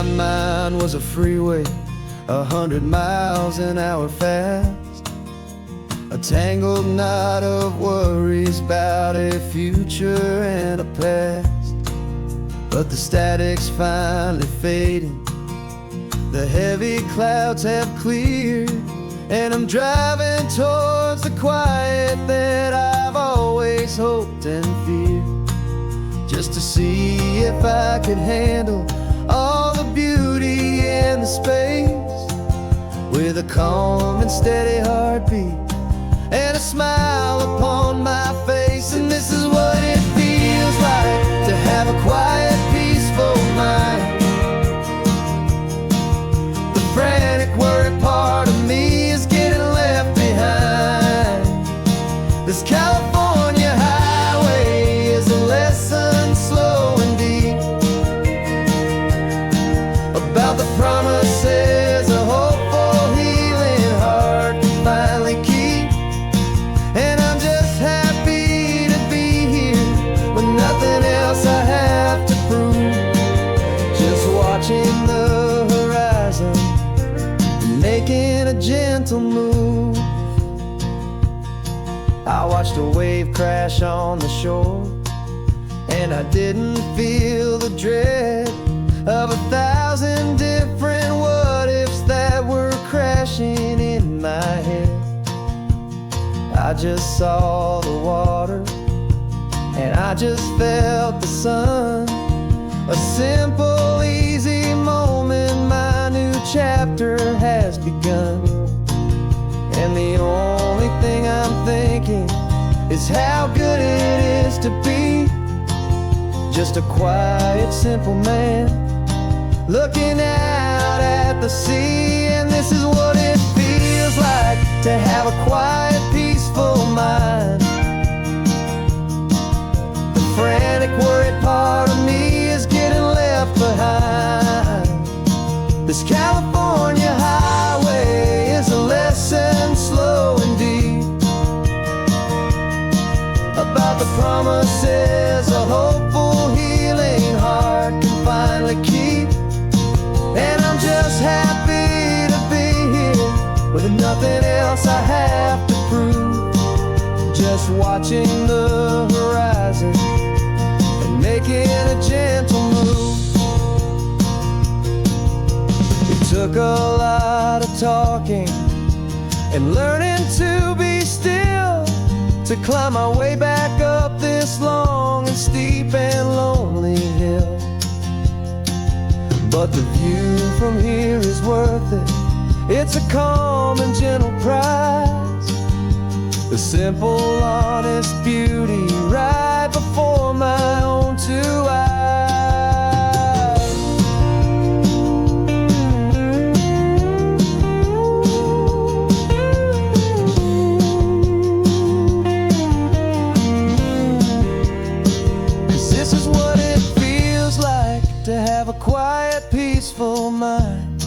my mind was a freeway, 100 miles an hour fast, a tangled knot of worries about a future and a past. But the static's finally fading, the heavy clouds have cleared, and I'm driving towards the quiet that I've always hoped and feared, just to see if I could handle all the beauty and the space, with a calm and steady heartbeat and a smile upon my face. And this is what it feels like to have a quiet, peaceful mind. The frantic, worried part of me is getting left behind. This California highway is a lesson slow and deep about the promises a hopeful, healing heart can finally keep. And I'm just happy to be here with nothing else I have to prove, just watching the horizon, making a gentle move. I watched a wave crash on the shore, and I didn't feel the dread of 1,000 different what-ifs that were crashing in my head. I just saw the water, and I just felt the sun. A simple, easy moment, my new chapter has begun. And the only thing I'm thinking is how good it is to be just a quiet, simple man looking out at the sea. And this is what it feels like to have a quiet, peaceful mind. The frantic, worried part of me is getting left behind. This California highway is a lesson slow and deep about the promises a hopeful, healing heart can finally keep. And I'm just happy to be here with nothing else I have to prove, just watching the horizon and making a gentle move. It took a lot of talking and learning to be still to climb my way back up this long and steep and lonely hill. But the view from here is worth it. It's a calm and gentle prize, the simple, honest beauty right before my own two eyes. This is what it feels like to have a quiet, peaceful mind.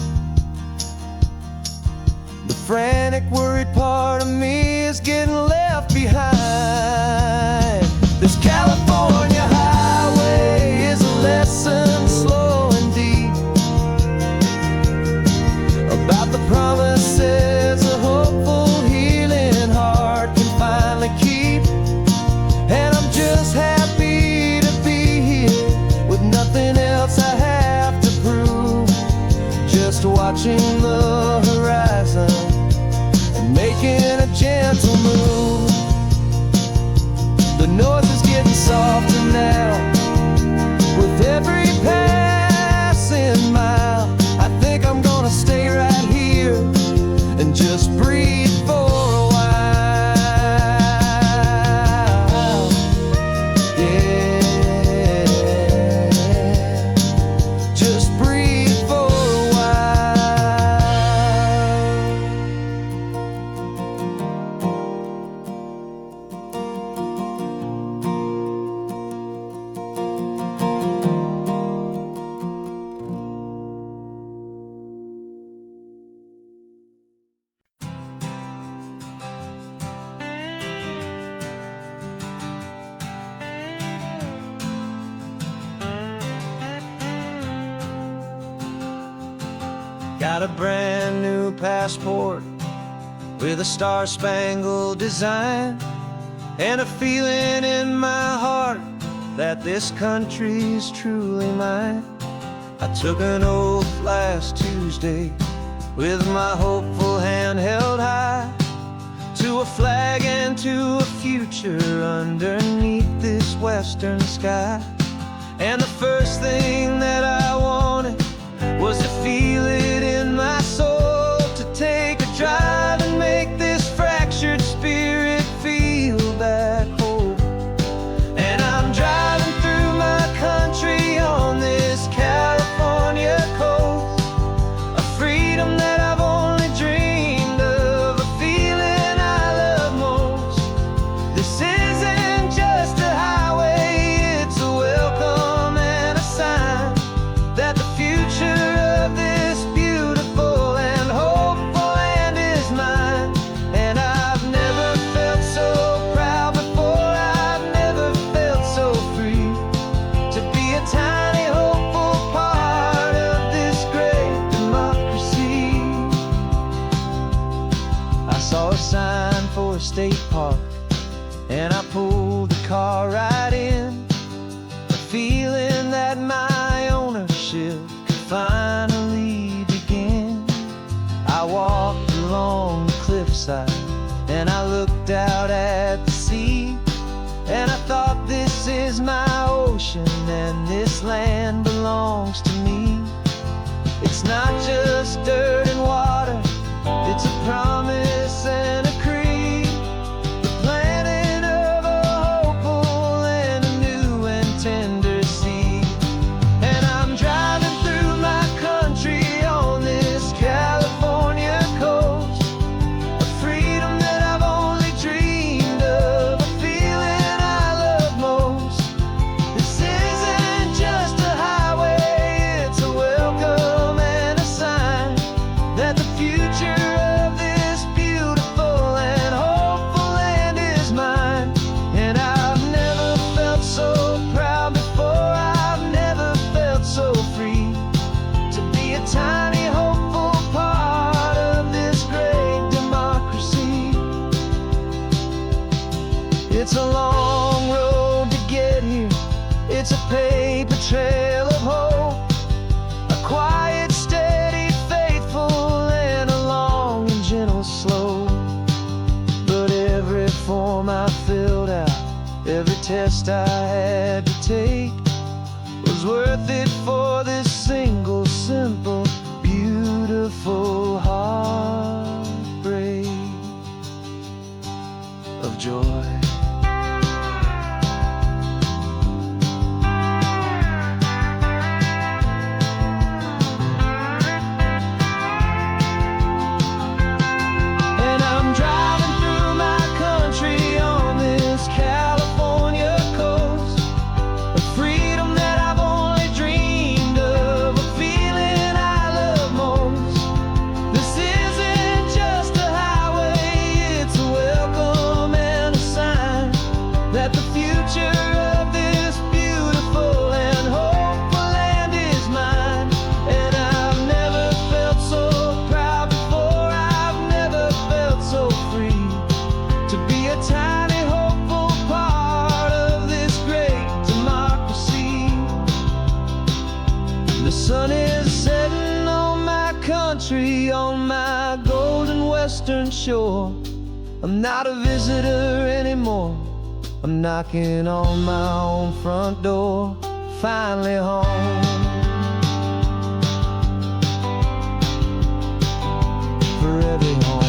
The frantic, worried part of me is getting left behind. This California highway is a lesson slow and deep about the promises a hopeful, healing heart can finally keep. And I'm just happy to be here with nothing else I have to prove, just watching the horizon and making a gentle move. The noise is getting softer now with every passing mile. I think I'm gonna stay right here and just breathe for a while. Yeah, just breathe for a while. Got a brand new passport with a star-spangled design, and a feeling in my heart that this country's truly mine. I took an oath last Tuesday with my hopeful hand held high, to a flag and to a future underneath this western sky. And the first thing that I wanted was to feel it in my soul, to take a drive and make this fractured spirit feel back home. And I'm driving through my country on this California coast, a freedom that I've only dreamed of, a feeling I love most. This isn't just a highway, it's a welcome and a sign that the future of this beautiful and hopeful land is mine. And I've never felt so proud before, I've never felt so free, to be a tiny hopeful part of this great democracy. I saw a sign for a state park, and I pulled the car right in, a feeling that my ownership could finally begin. I walked along the cliffside and I looked out at the sea, and I thought, this is my ocean and this land belongs to me. It's not just dirt and water, it's a promise and a creed, the planting of a hopeful and a new and tender seed. And I'm driving through my country on this California coast, a freedom that I've only dreamed of, a feeling I love most. This isn't just a highway, it's a welcome and a sign that the future of this beautiful and hopeful land is mine. And I've never felt so proud before, I've never felt so free, to be a tiny hopeful part of this great democracy. It's a long road to get here, it's a paper trail of hope, a quiet, steady, faithful, and a long and gentle slope. But every form I filled out, every test I had to take, was worth it for this single, simple, beautiful heartbreak of joy. And I'm driving through my country on this California coast, a freedom that I've only dreamed of, a feeling I love most. This isn't just a highway, it's a welcome and a sign that the future of this beautiful and hopeful land is mine. And I've never felt so proud before, I've never felt so free, to be a tiny hopeful part of this great democracy. The sun is setting on my country, on my golden western shore. I'm not a visitor anymore, I'm knocking on my own front door, finally home. For every home.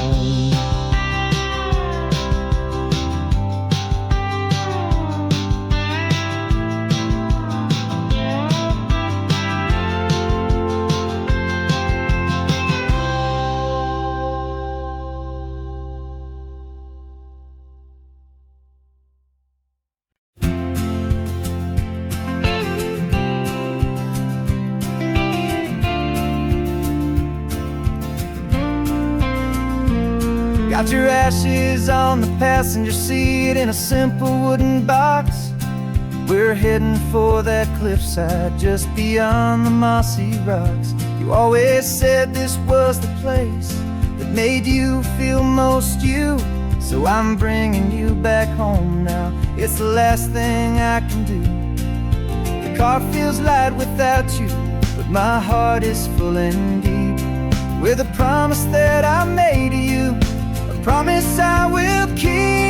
Got your ashes on the passenger seat in a simple wooden box. We're heading for that cliffside just beyond the mossy rocks. You always said this was the place that made you feel most you. So I'm bringing you back home now. It's the last thing I can do. The car feels light without you, but my heart is full and deep with a promise that I made to you, a promise I will keep.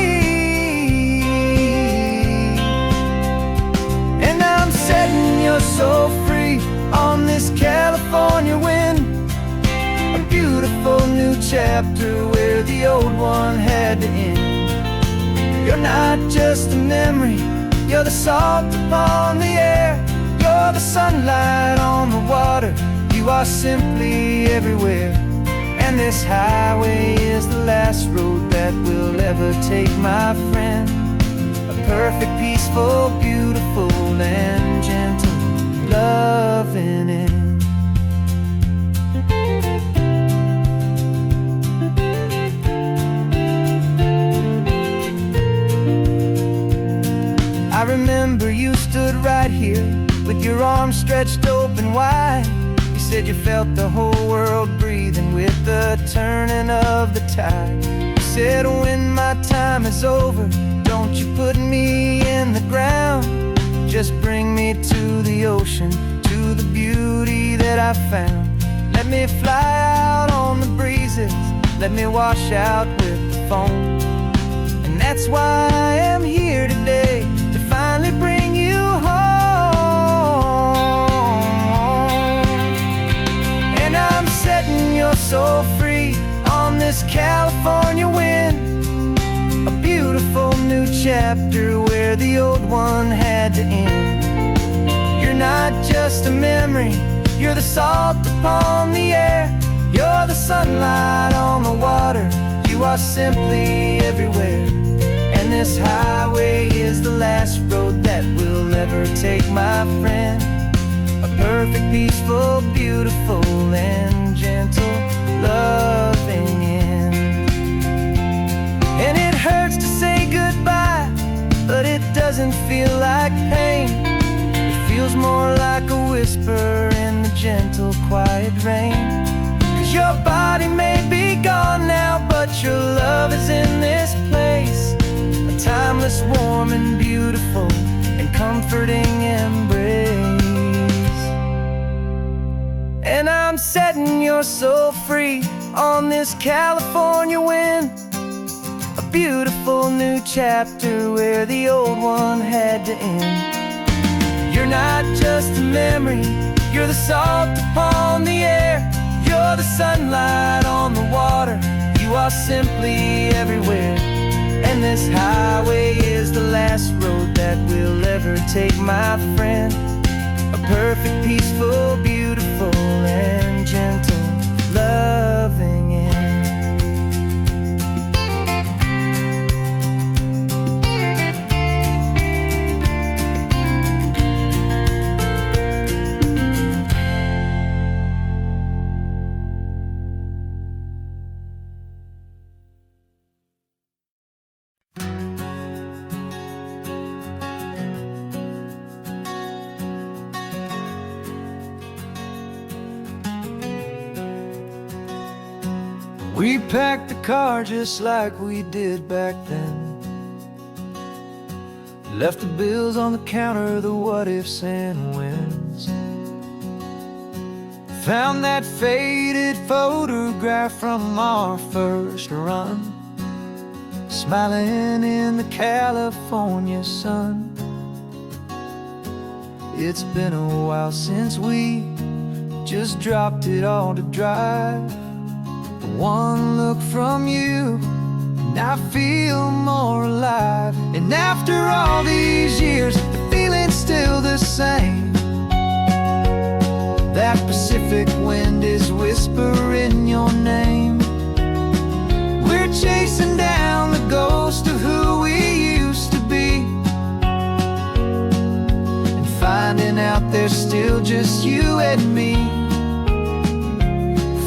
And I'm setting your soul free on this California wind, a beautiful new chapter where the old one had to end. You're not just a memory, you're the salt upon the air, you're the sunlight on the water, you are simply everywhere. And this highway is the last road that we'll ever take, my friend. A perfect, peaceful, beautiful, and gentle loving end. I remember you stood right here with your arms stretched open wide. You said you felt the whole world breathing with the turning of the tide. You said when my time is over, don't you put me in the ground, just bring me to the ocean, to the beauty that I found. Let me fly out on the breezes, let me wash out with the foam. And that's why I am here today, to finally bring you home. And I'm setting your soul free on this California wind, a beautiful new chapter where the old one had to end. You're not just a memory, you're the salt upon the air, you're the sunlight on the water, you are simply everywhere. And this highway is the last road that we'll ever take, my friend. A perfect, peaceful, beautiful, and gentle loving end. And it hurts to say goodbye, but it doesn't feel like pain. It feels more like a whisper in the gentle, quiet rain. 'Cause your body may be gone now, but your love is in this place, a timeless, warm, and beautiful, and comforting embrace. And I'm setting your soul free on this California wind, a beautiful new chapter where the old one had to end. You're not just a memory, you're the salt upon the air, you're the sunlight on the water, you are simply everywhere. And this highway is the last road that we'll ever take, my friend. A perfect, peaceful, beautiful, and gentle loving end. We packed the car just like we did back then, left the bills on the counter, the what ifs and whens. Found that faded photograph from our first run, smiling in the California sun. It's been a while since we just dropped it all to drive. One look from you, and I feel more alive. And after all these years, the feeling's still the same. That Pacific wind is whispering your name. We're chasing down the ghost of who we used to be, and finding out there's still just you and me.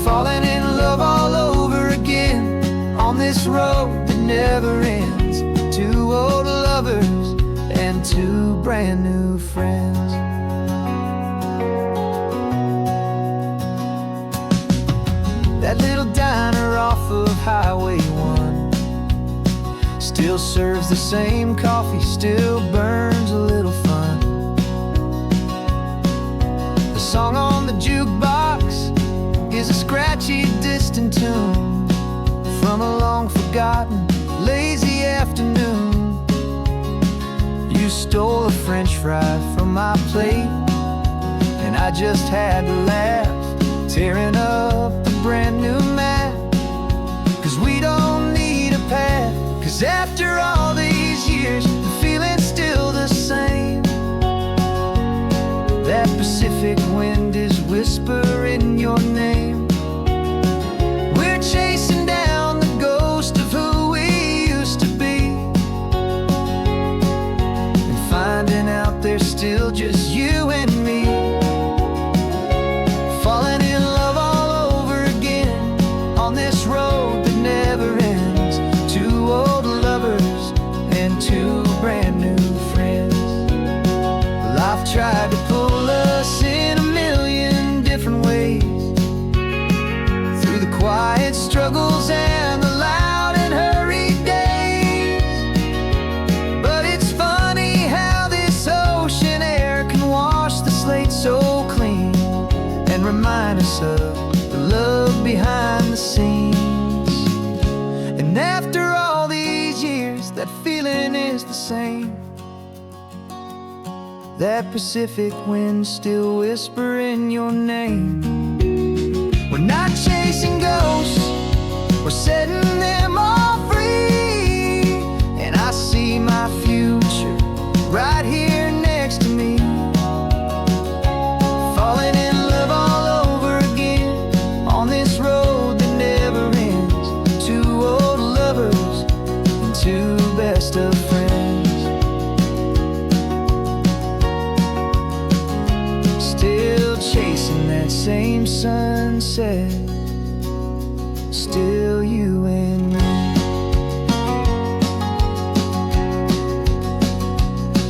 Falling in love all over again on this road that never ends. Two old lovers and and two brand new friends. That little diner off of Highway 1 still serves the same coffee, still burns a little fun. The song on the jukebox is a scratchy, distant tune from a long-forgotten, lazy afternoon. You stole a French fry from my plate, and I just had to laugh, tearing up the brand new map. 'Cause we don't need a path, 'cause after all these years, the feeling's still the same. That Pacific wind is whispering your name. We're chasing down the ghost of who we used to be, and finding out there's still just you and me. Falling in love all over again on this road that never ends. Two old lovers and two brand new friends. Life tried to pull us in a million different ways, through the quiet struggles and the loud and hurried days. But it's funny how this ocean air can wash the slate so clean, and remind us of the love behind the scenes. And after all these years, that feeling is the same. That Pacific wind still whispering your name. We're not chasing ghosts, we're setting them all free. And I see my future right here next to me. Falling in love all over again on this road that never ends. Two old lovers and two best of friends. Still chasing that same sunset, still you and me.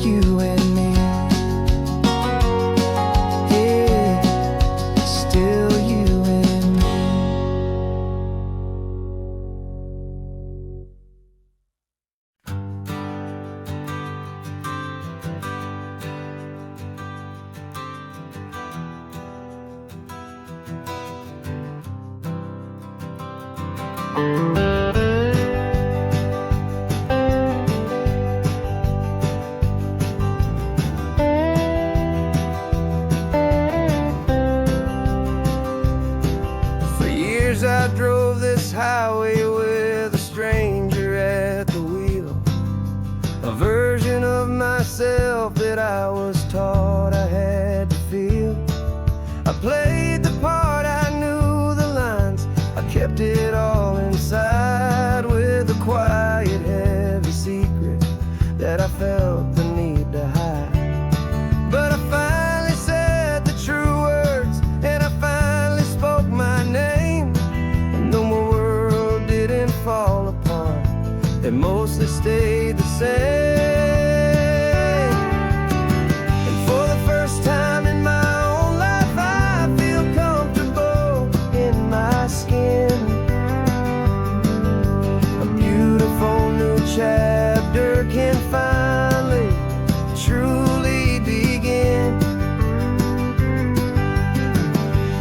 You and me. Yeah, still you and me. For years I drove this highway with a stranger at the wheel, a version of myself that I was taught I had to feel. I played the part, I knew the lines, I kept it all inside, with a quiet, heavy secret that I felt the need to hide. But I finally said the true words, and I finally spoke my name. And though my world didn't fall apart, it mostly stayed the same. And for the first time in my own life, I feel comfortable in my skin. A beautiful new chapter can finally truly begin.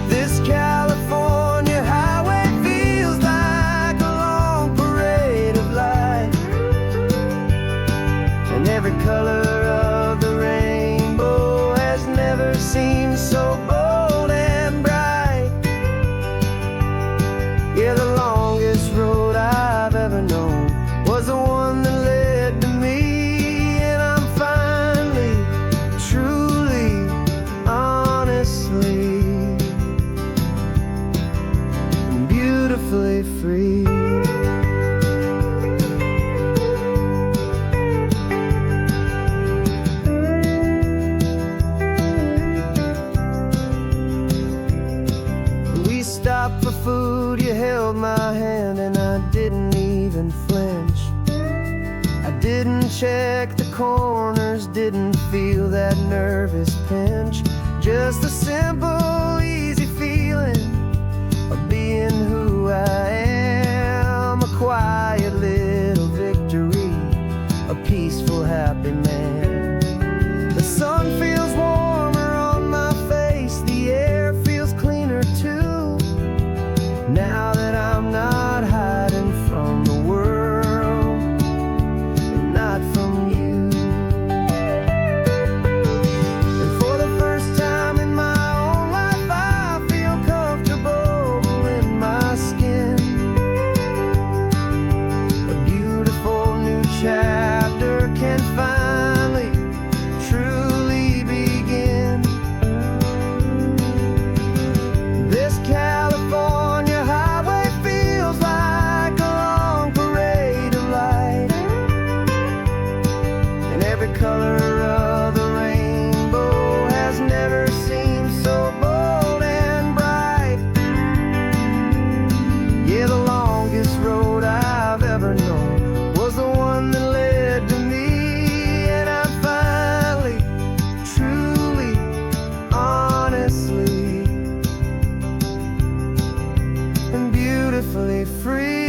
This California highway feels like a long parade of light, and every color of the rainbow has never seemed so bold and bright. Yeah, the longest road I've ever known was the one that led to me. And I'm finally, truly, honestly, beautifully free. We stopped for food, you held my hand, and I didn't even flinch. I didn't check the corners, didn't feel that nervous pinch. Just a simple, easy feeling of being who I am. A quiet little victory, a peaceful, happy man. The sun feels warmer on my face, the air feels cleaner too. Now that I'm not hiding from the world, and not from you. And for the first time in my own life, I feel comfortable in my skin. A beautiful new chapter can finally, truly begin. This California highway feels like a long parade of light, and every color of the rainbow has never seemed so bold and bright. Yeah, the longest road I've ever known was the one that led to me, and I'm finally, truly, honestly, and beautifully free.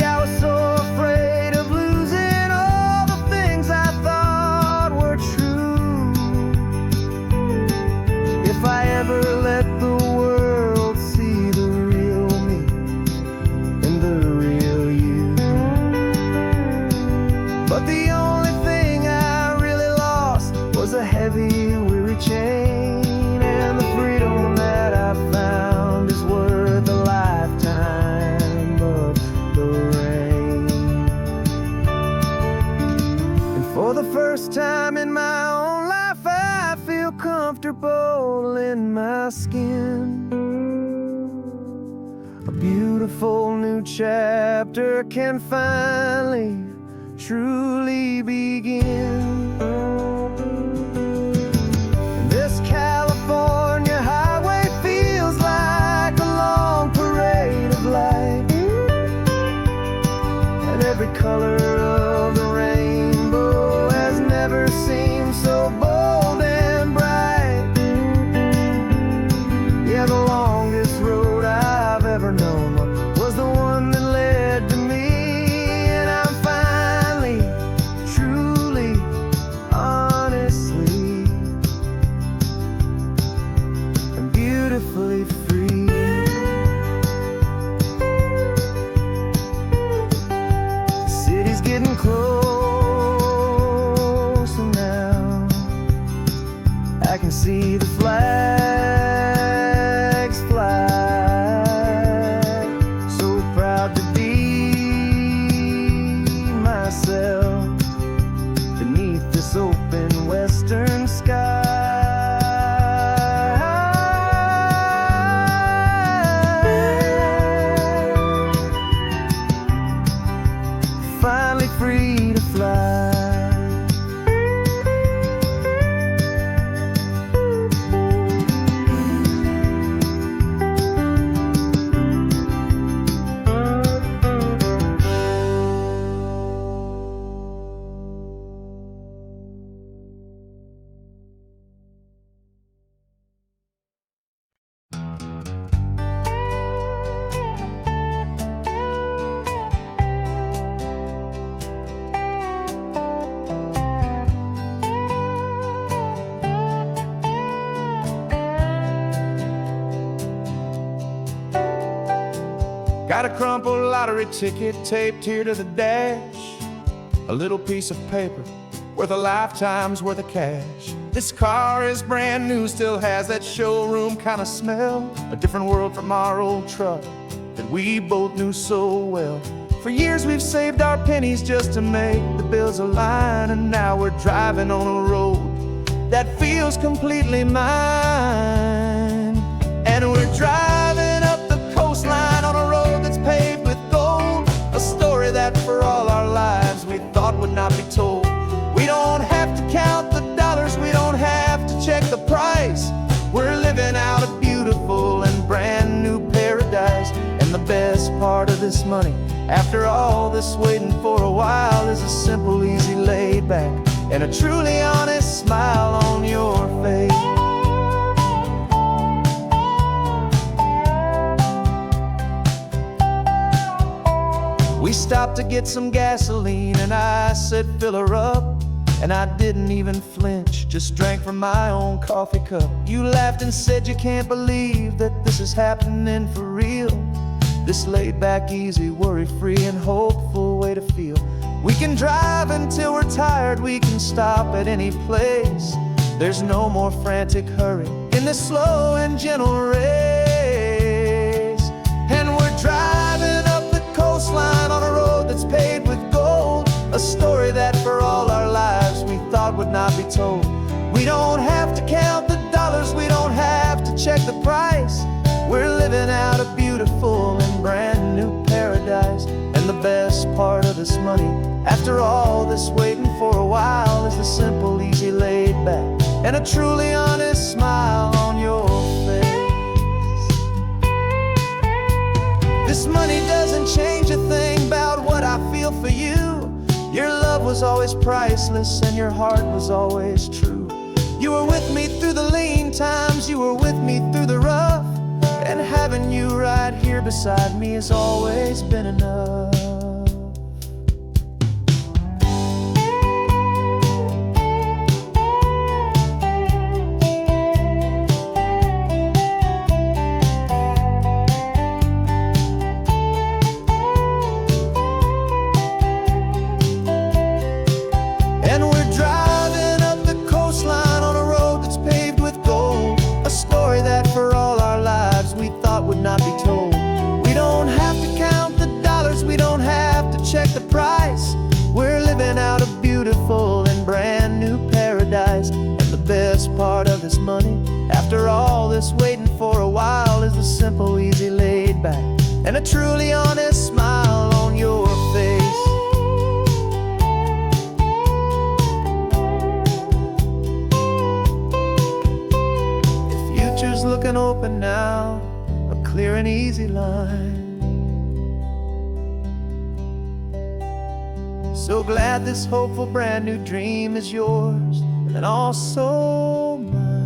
I was so afraid of losing all the things I thought were true. If I ever let the world see the real me and the real you. But the only thing I really lost was a heavy, weary chain, and the freedom that I found is worth a lifetime of the rain. And for the first time in my own life, I feel comfortable in my skin. A beautiful new chapter can finally, truly begin. This California highway feels like a long parade of light, and every color of the rainbow has never seemed so bold and bright. Yeah, the longest road I've ever known was the one that led to me, and I'm finally, truly, honestly, and beautifully free. The city's getting closer now. I can see the flags fly. So proud to be myself beneath this open western sky. Finally free to fly. Got a crumpled lottery ticket taped here to the dash, a little piece of paper worth a lifetime's worth of cash. This car is brand new, still has that showroom kind of smell, a different world from our old truck that we both knew so well. For years we've saved our pennies just to make the bills align, and now we're driving on a road that feels completely mine. And we're driving up the coastline on a road that's paved with gold, a story that for all our lives we thought would not be told. We don't have to count the dollars, we don't have to check the price. We're living out a beautiful and brand new paradise. And the best part of this money After all this waiting for a while is a simple, easy, laid back, and a truly honest smile on your face. We stopped to get some gasoline and I said fill her up, and I didn't even flinch, just drank from my own coffee cup. You laughed and said you can't believe that this is happening for real. This laid back, easy, worry-free and hopeful way to feel. We can drive until we're tired, we can stop at any place. There's no more frantic hurry in this slow and gentle race. And we're driving up the coastline on a road that's paved with gold, a story that for all our lives we thought would not be told. We don't have to count the dollars, we don't have to check the price. We're living out a beautiful and brand new paradise. And the best part of this money, after all this waiting for a while, is the simple, easy, laid back, and a truly honest smile on your face. This money doesn't change a thing about what I feel for you. Your love was always priceless and your heart was always true. You were with me through the lean times, you were with me through the rough, and having you right here beside me has always been enough. And we're driving up the coastline on a road that's paved with gold, a story that for all our lives we thought would not be told. We don't have to count the dollars, we don't have to check the price. We're living out a beautiful and brand new paradise. And the best part of this money, after all this waiting for a while, is the simple, easy, laid back, and a truly honest smile on your face. Looking open now, a clear and easy line. So glad this hopeful brand new dream is yours and also mine.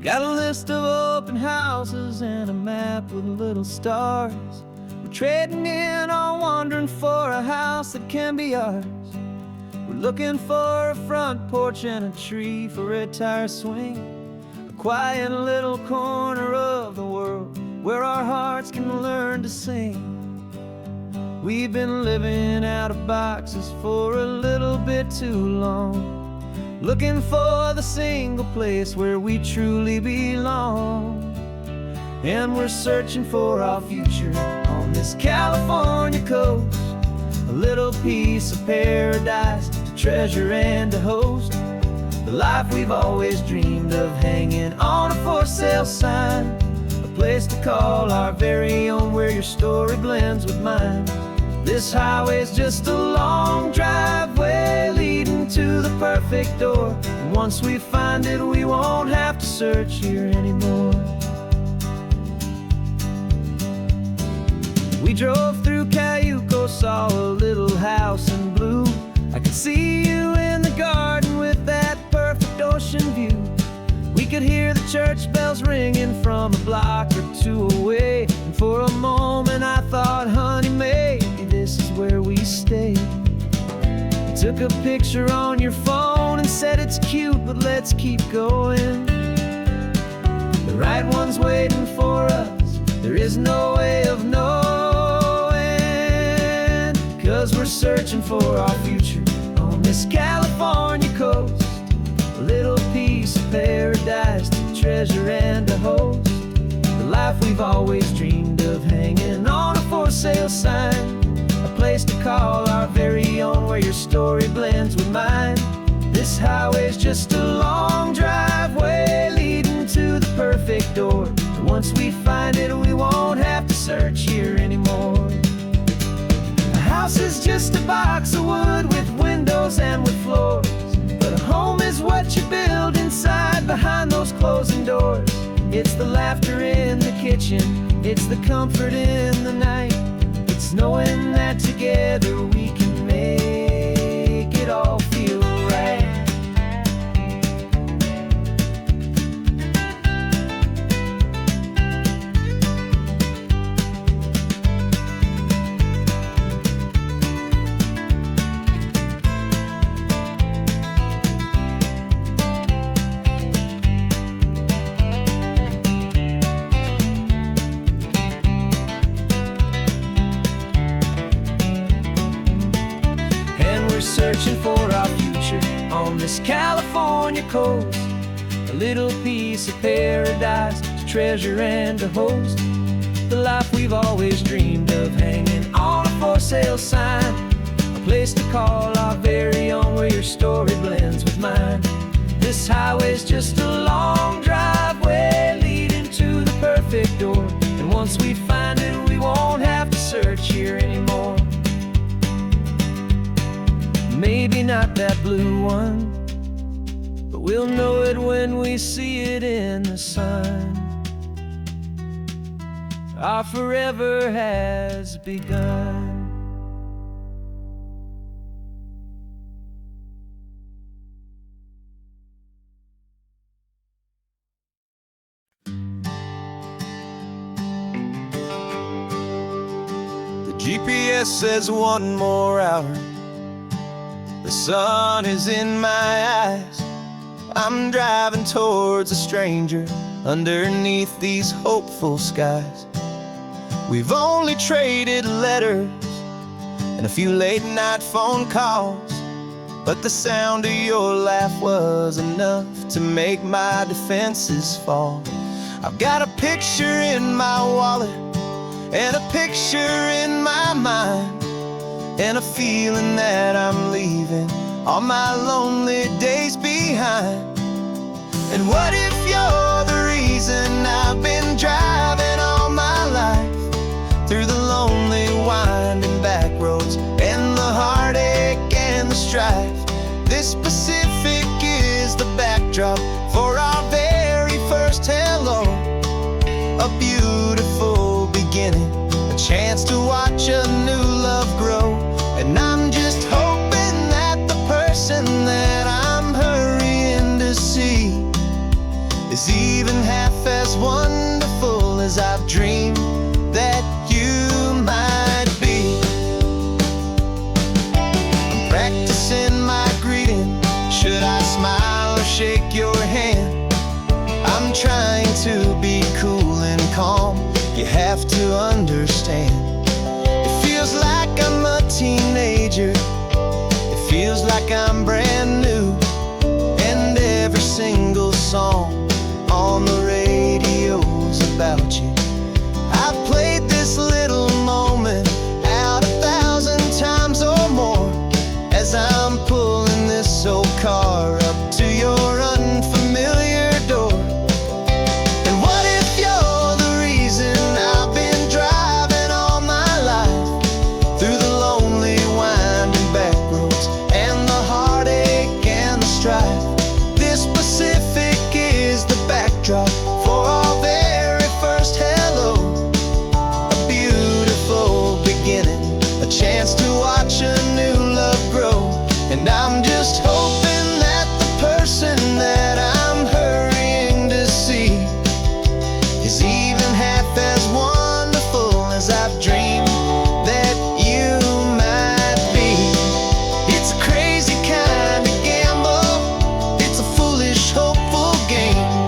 Got a list of open houses and a map with little stars. We're trading in or wandering for a house that can be ours. We're looking for a front porch and a tree for a tire swing, a quiet little corner of the world where our hearts can learn to sing. We've been living out of boxes for a little bit too long, looking for the single place where we truly belong. And we're searching for our future on this California coast, a little piece of paradise to treasure and to host, the life we've always dreamed of, hanging on a for sale sign, a place to call our very own where your story blends with mine. This highway's just a long driveway leading to the perfect door, and once we find it we won't have to search here anymore. We drove through Cayuco, saw a little house in blue. I could see you in the garden with that perfect ocean view. We could hear the church bells ringing from a block or two away, and for a moment I thought, honey, maybe this is where we stay. You took a picture on your phone and said it's cute, but let's keep going. The right one's waiting for us, there is no way of knowing, 'cause we're searching for our future on this California coast, a little piece of paradise to treasure and to host, the life we've always dreamed of, hanging on a for sale sign, a place to call our very own where your story blends with mine. This highway's just a long driveway leading to the perfect door, and once we find it we won't house is just a box of wood with windows and with floors. But a home is what you build inside behind those closing doors. It's the laughter in the kitchen, it's the comfort in the night. It's knowing that together we can make it all feel right. Searching for our future on this California coast, a little piece of paradise to treasure and to host. The life we've always dreamed of, hanging on a for sale sign, a place to call our very own, where your story blends with mine. This highway's just a long driveway leading to the perfect door, and once we find it we won't have to search here anymore. Maybe not that blue one, but we'll know it when we see it in the sun. Our forever has begun. The GPS says 1 more hour. The sun is in my eyes. I'm driving towards a stranger underneath these hopeful skies. We've only traded letters and a few late night phone calls, but the sound of your laugh was enough to make my defenses fall. I've got a picture in my wallet and a picture in my mind, and a feeling that I'm leaving all my lonely days behind. And what if you're the reason I've been driving all my life, through the lonely winding back roads and the heartache and the strife? This Pacific is the backdrop for our very first hello, a beautiful beginning, a chance to watch a new love grow. And I'm just hoping that the person that I'm hurrying to see is even half as wonderful as I've dreamed that you might be. I'm practicing my greeting. Should I smile or shake your hand? I'm trying to be cool and calm. You have to understand. It feels like I'm a teenager. It feels like I'm brand new. And every single song on the radio's about you. I've played this little moment out 1,000 times or more, as I'm pulling this old car up to your unfamiliar door. And what if you're the reason I've been driving all my life, through the lonely winding back roads and the heartache and the strife? This Pacific is the backdrop for our very first hello, a beautiful beginning, a chance to watch a new love grow. And I'm just hoping that the person that I'm hurrying to see is even half as wonderful as I've dreamed that you might be. It's a crazy kind of gamble, it's a foolish, hopeful game,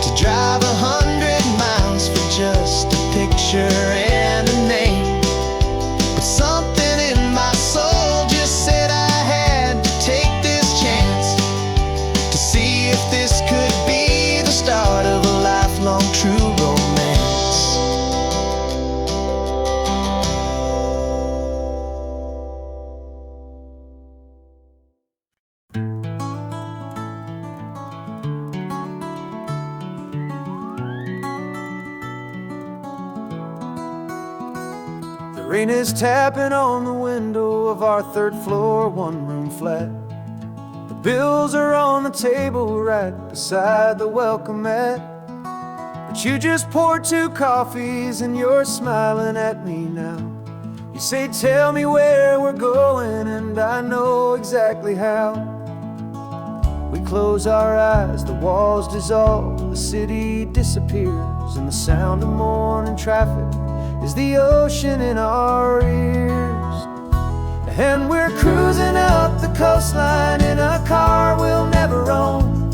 to drive 100 miles for just a picture and a name. But something in my soul just said I had to take this chance, to see if this could be the start of a lifelong true romance. The Rain is tapping on the window of our third floor, one-room flat. The bills are on the table right beside the welcome mat. But you just poured 2 coffees and you're smiling at me now. You say, tell me where we're going, and I know exactly how. We close our eyes, the walls dissolve, the city disappears, and the sound of morning traffic is the ocean in our ears. And we're cruising up the coastline in a car we'll never own,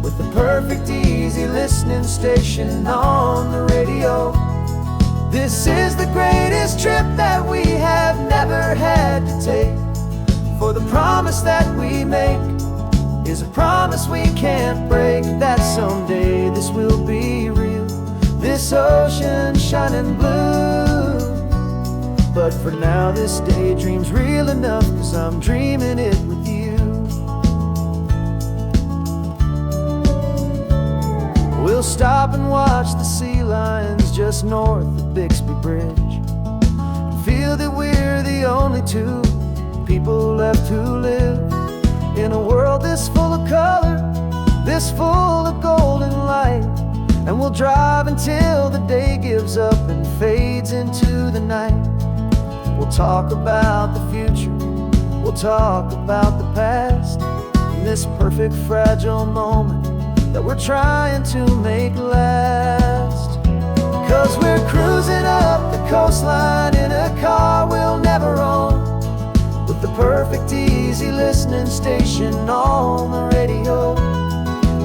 with the perfect easy listening station on the radio. This is the greatest trip that we have never had to take, for the promise that we make is a promise we can't break, that someday this will be real, this ocean shining blue. But for now this daydream's real enough, 'cause I'm dreaming it with you. We'll stop and watch the sea lions just north of Bixby Bridge, feel that we're the only 2 people left who live in a world this full of color, this full of golden light. And we'll drive until the day gives up and fades into the night. We'll talk about the future, we'll talk about the past, in this perfect fragile moment that we're trying to make last. 'Cause we're cruising up the coastline in a car we'll never own, with the perfect easy listening station on the radio.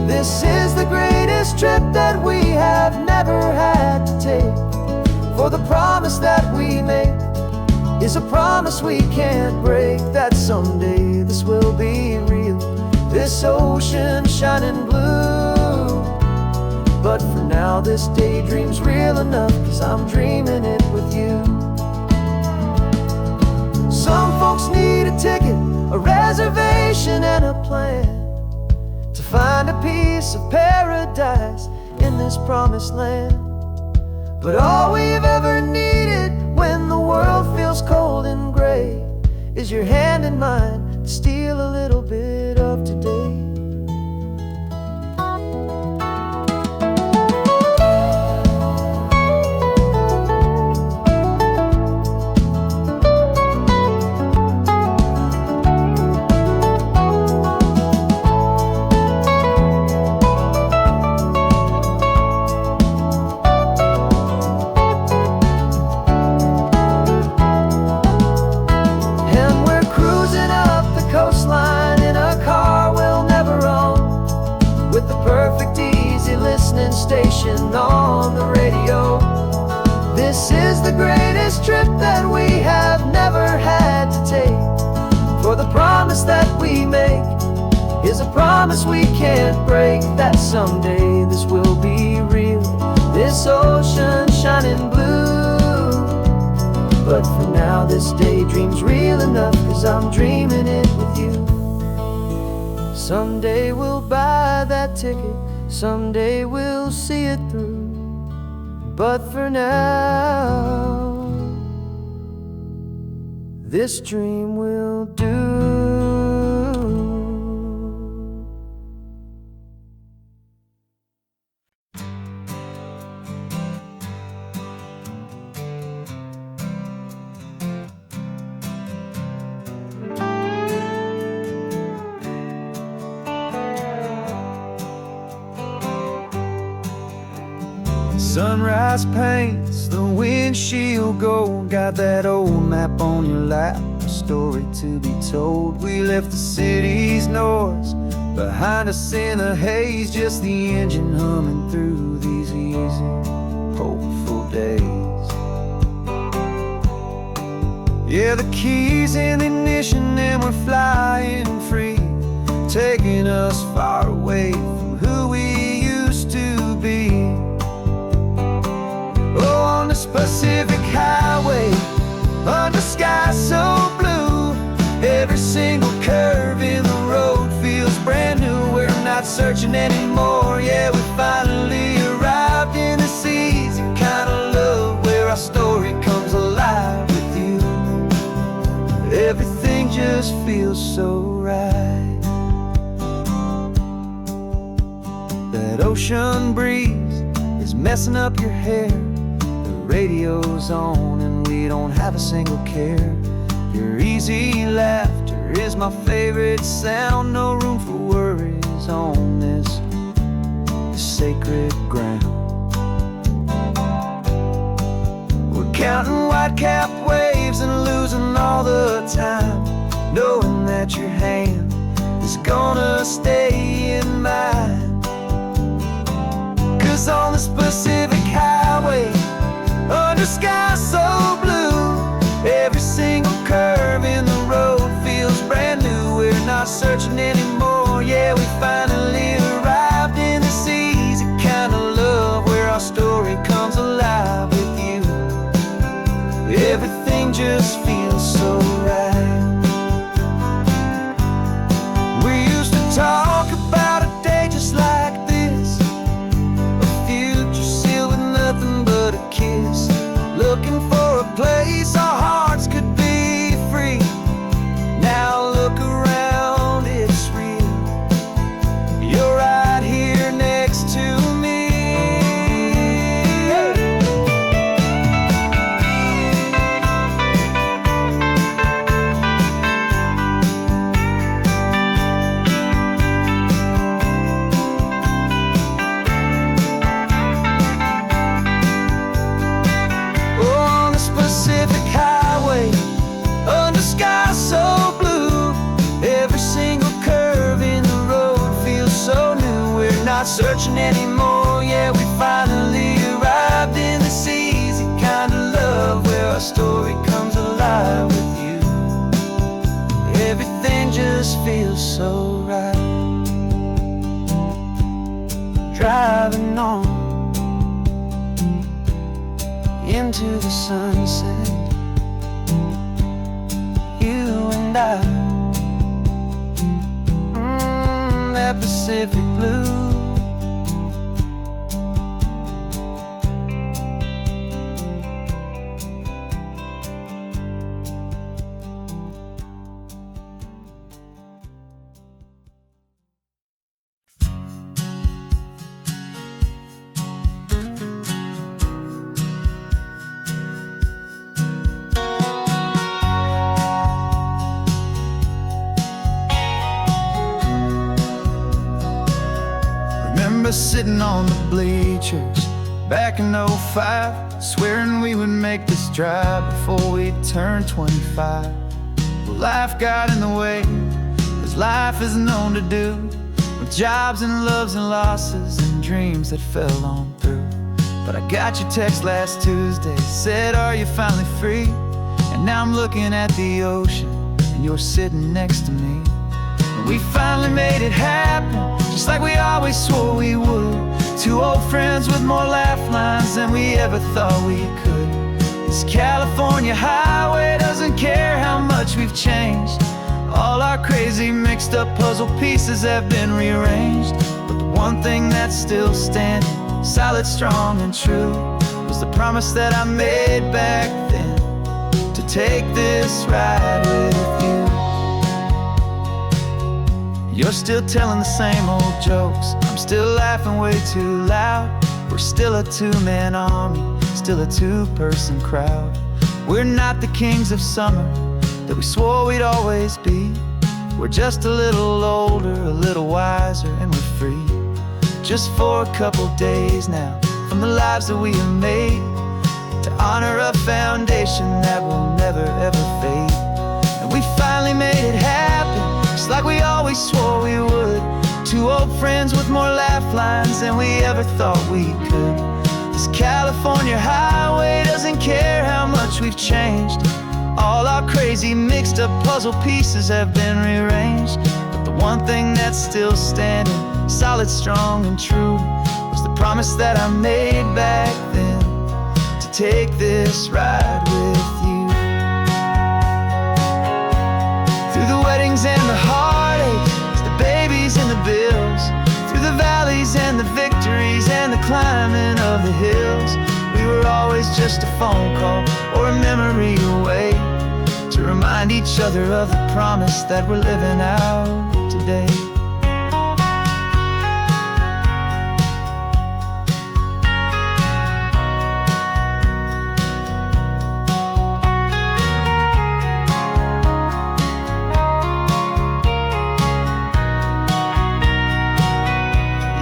This is the greatest trip that we have never had to take, for the promise that we make is a promise we can't break, that someday this will be real, this ocean shining blue. But for now this daydream's real enough, 'cause I'm dreaming it with you. Some folks need a ticket, a reservation and a plan to find a piece of paradise in this promised land. But all we've ever needed when the world feels cold and gray is your hand in mine to steal a little bit of today. Station on the radio. This is the greatest trip that we have never had to take, for the promise that we make is a promise we can't break, that someday this will be real, this ocean shining blue. But for now this daydream's real enough, 'cause I'm dreaming it with you. Someday we'll buy that ticket, someday we'll see it through. But for now, this dream will do. Sunrise paints the windshield gold, got that old map on your lap, a story to be told. We left the city's noise behind us in the haze, just the engine humming through these easy, hopeful days. Yeah, the keys in the ignition and we're flying free, taking us far away from who we used to be. Oh, on this Pacific highway, under sky so blue, every single curve in the road feels brand new. We're not searching anymore, yeah, we finally arrived in this easy kind of love, where our story comes alive with just feels so right. That ocean breeze is messing up your hair. The radio's on and we don't have a single care. Your easy laughter is my favorite sound. No room for worries on this sacred ground. We're counting white-capped waves and losing all the time, knowing that your hand is gonna stay in mine. 'Cause on this Pacific highway, under sky so blue, every single curve in the road feels brand new. We're not searching anymore, yeah, we finally arrived in this easy kind of love, where our story comes alive with you. Everything just feels so right. We used to talk about a day just like this, a future sealed with nothing but a kiss, looking for a place our hearts could be free. Now look around, it's real. You're right here next to me. On this Pacific highway, under sky so blue, every single curve in the road feels so new. We're not searching anymore, yeah, we finally arrived in this easy kind of love, where our story comes alive with you. Everything just feels so right. Driving on into the sunset, you and I, that Pacific blue. Remember sitting on the bleachers back in '05, swearing we would make this drive before we turned 25. Well, life got in the way, as life is known to do, with jobs and loves and losses and dreams that fell on through. But I got your text last Tuesday, said, are you finally free? And now I'm looking at the ocean and you're sitting next to me. And we finally made it happen, just like we always swore we would. Two old friends with more laugh lines than we ever thought we could. This California highway doesn't care how much we've changed. All our crazy mixed up puzzle pieces have been rearranged. But the one thing that's still standing, solid, strong and true, was the promise that I made back then, to take this ride with you. You're still telling the same old jokes, I'm still laughing way too loud. We're still a two-man army, still a two-person crowd. We're not the kings of summer that we swore we'd always be. We're just a little older, a little wiser, and we're free. Just for a couple days now, from the lives that we have made, to honor a foundation that will never ever fade. And we finally made it happen, just like we always swore we would. Two old friends with more laugh lines than we ever thought we could. This California highway doesn't care how much we've changed. All our crazy mixed up puzzle pieces have been rearranged. But the one thing that's still standing, solid, strong and true, was the promise that I made back then, to take this ride with you. Through the weddings and the heartaches, the babies and the bills, through the valleys and the victories and the climbing of the hills, we were always just a phone call or a memory away. to remind each other of the promise that we're living out today.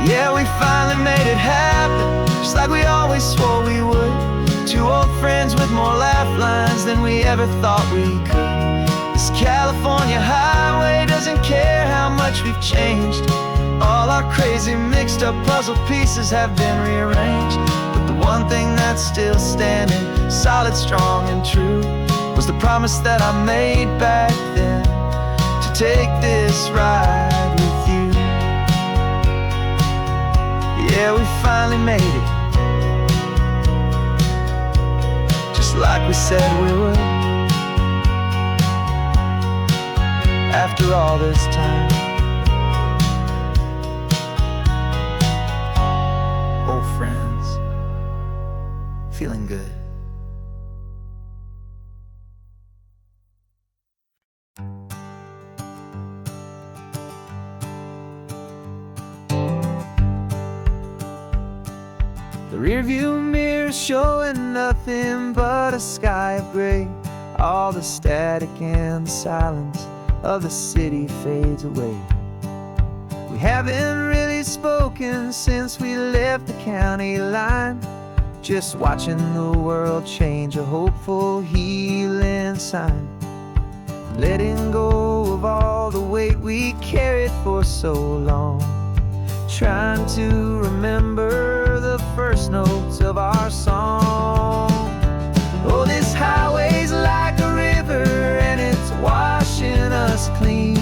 Yeah, we finally made it happen, just like we always swore we would. Two old friends with more laugh lines than we ever thought we could. This California highway doesn't care how much we've changed. All our crazy mixed up puzzle pieces have been rearranged. But the one thing that's still standing, solid, strong, and true, was the promise that I made back then, to take this ride with you. Yeah, we finally made it, just like we said we would. After all this time, old friends, feeling good. The rearview mirror showing nothing but a sky of gray. All the static and the silence of the city fades away. We haven't really spoken since we left the county line, just watching the world change, a hopeful healing sign. Letting go of all the weight we carried for so long, trying to remember the first notes of our song. Oh, this highway's like a river and it's washing us clean,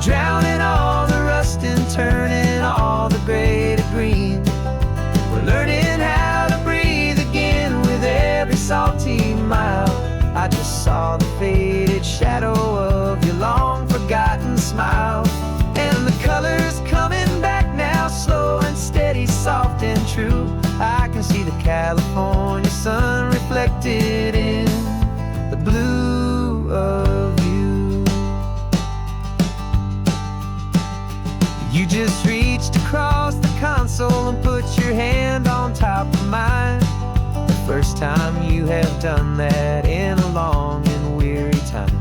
drowning all the rust and turning all the gray to green. We're learning how to breathe again with every salty mile. I just saw the faded shadow of your long forgotten smile, and the colors coming back now, slow and steady, soft and true. I can see the California sun reflected in the blue of you. You just reached across the console and put your hand on top of mine. The first time you have done that in a long and weary time.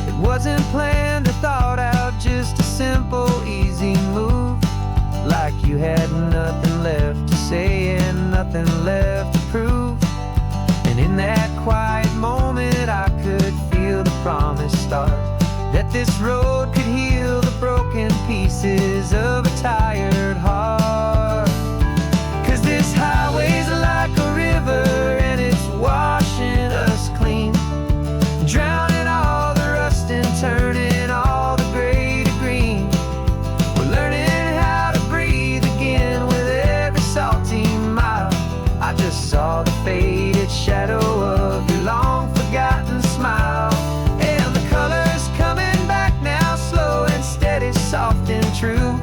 It wasn't planned or thought out, just a simple, easy move. Like you had nothing left to say and nothing left to prove. And in that quiet moment I could feel the promise start, that this road could heal the broken pieces of a tired heart. 'Cause this highway's like a river and it's washing us clean, drowning all the rust and turning all the gray to green. We're learning how to breathe again with every salty mile. I just saw the faded shadow of your long forgotten smile, and the colors coming back now, slow and steady, soft and true.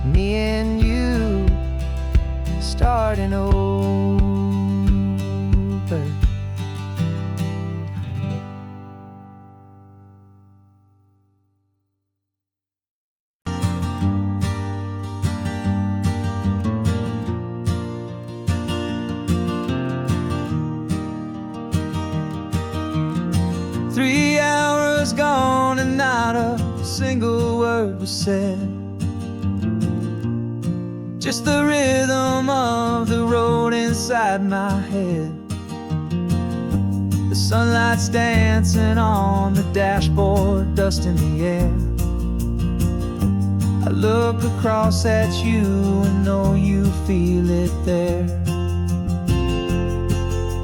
me and you starting over. 3 hours gone and not a single word was said. Just the rhythm of the road inside my head. The sunlight's dancing on the dashboard, dust in the air. I look across at you and know you feel it there.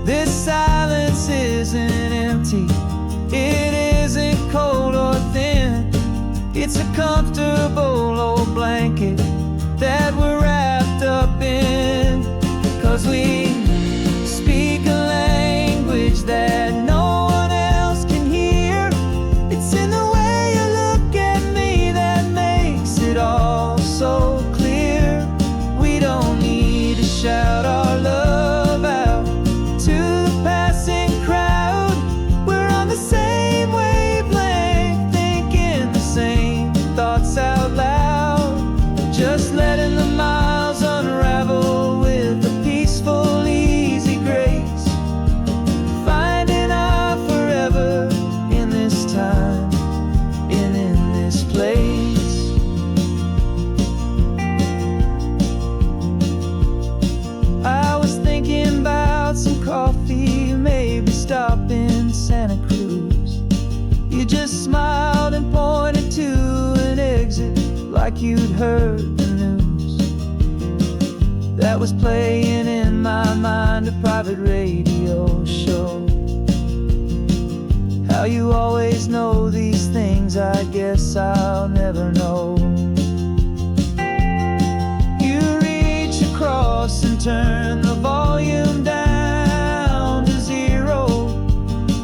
This silence isn't empty, it isn't cold or thin. It's a comfortable old blanket that we're wrapped up in. 'Cause we speak a language that no one else can hear. It's in the way you look at me that makes it all so clear. We don't need to shout our love out to the passing crowd. We're on the same wavelength, thinking the same thoughts out loud. Just letting the miles unravel with a peaceful, easy grace. Finding our forever in this time and in this place. I was thinking about some coffee, maybe stop in Santa Cruz. You just smiled and pointed to an exit like you'd heard the news. That was playing in my mind, a private radio show. How you always know these things, I guess I'll never know. You reach across and turn the volume down to 0.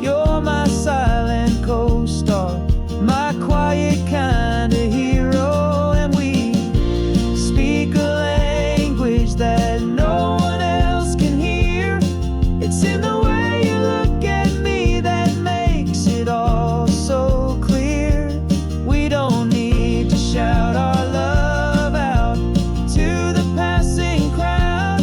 You're my silent co-star, my quiet kind of hero. And we speak a language that no one else can hear. It's in the way you look at me that makes it all so clear. We don't need to shout our love out to the passing crowd.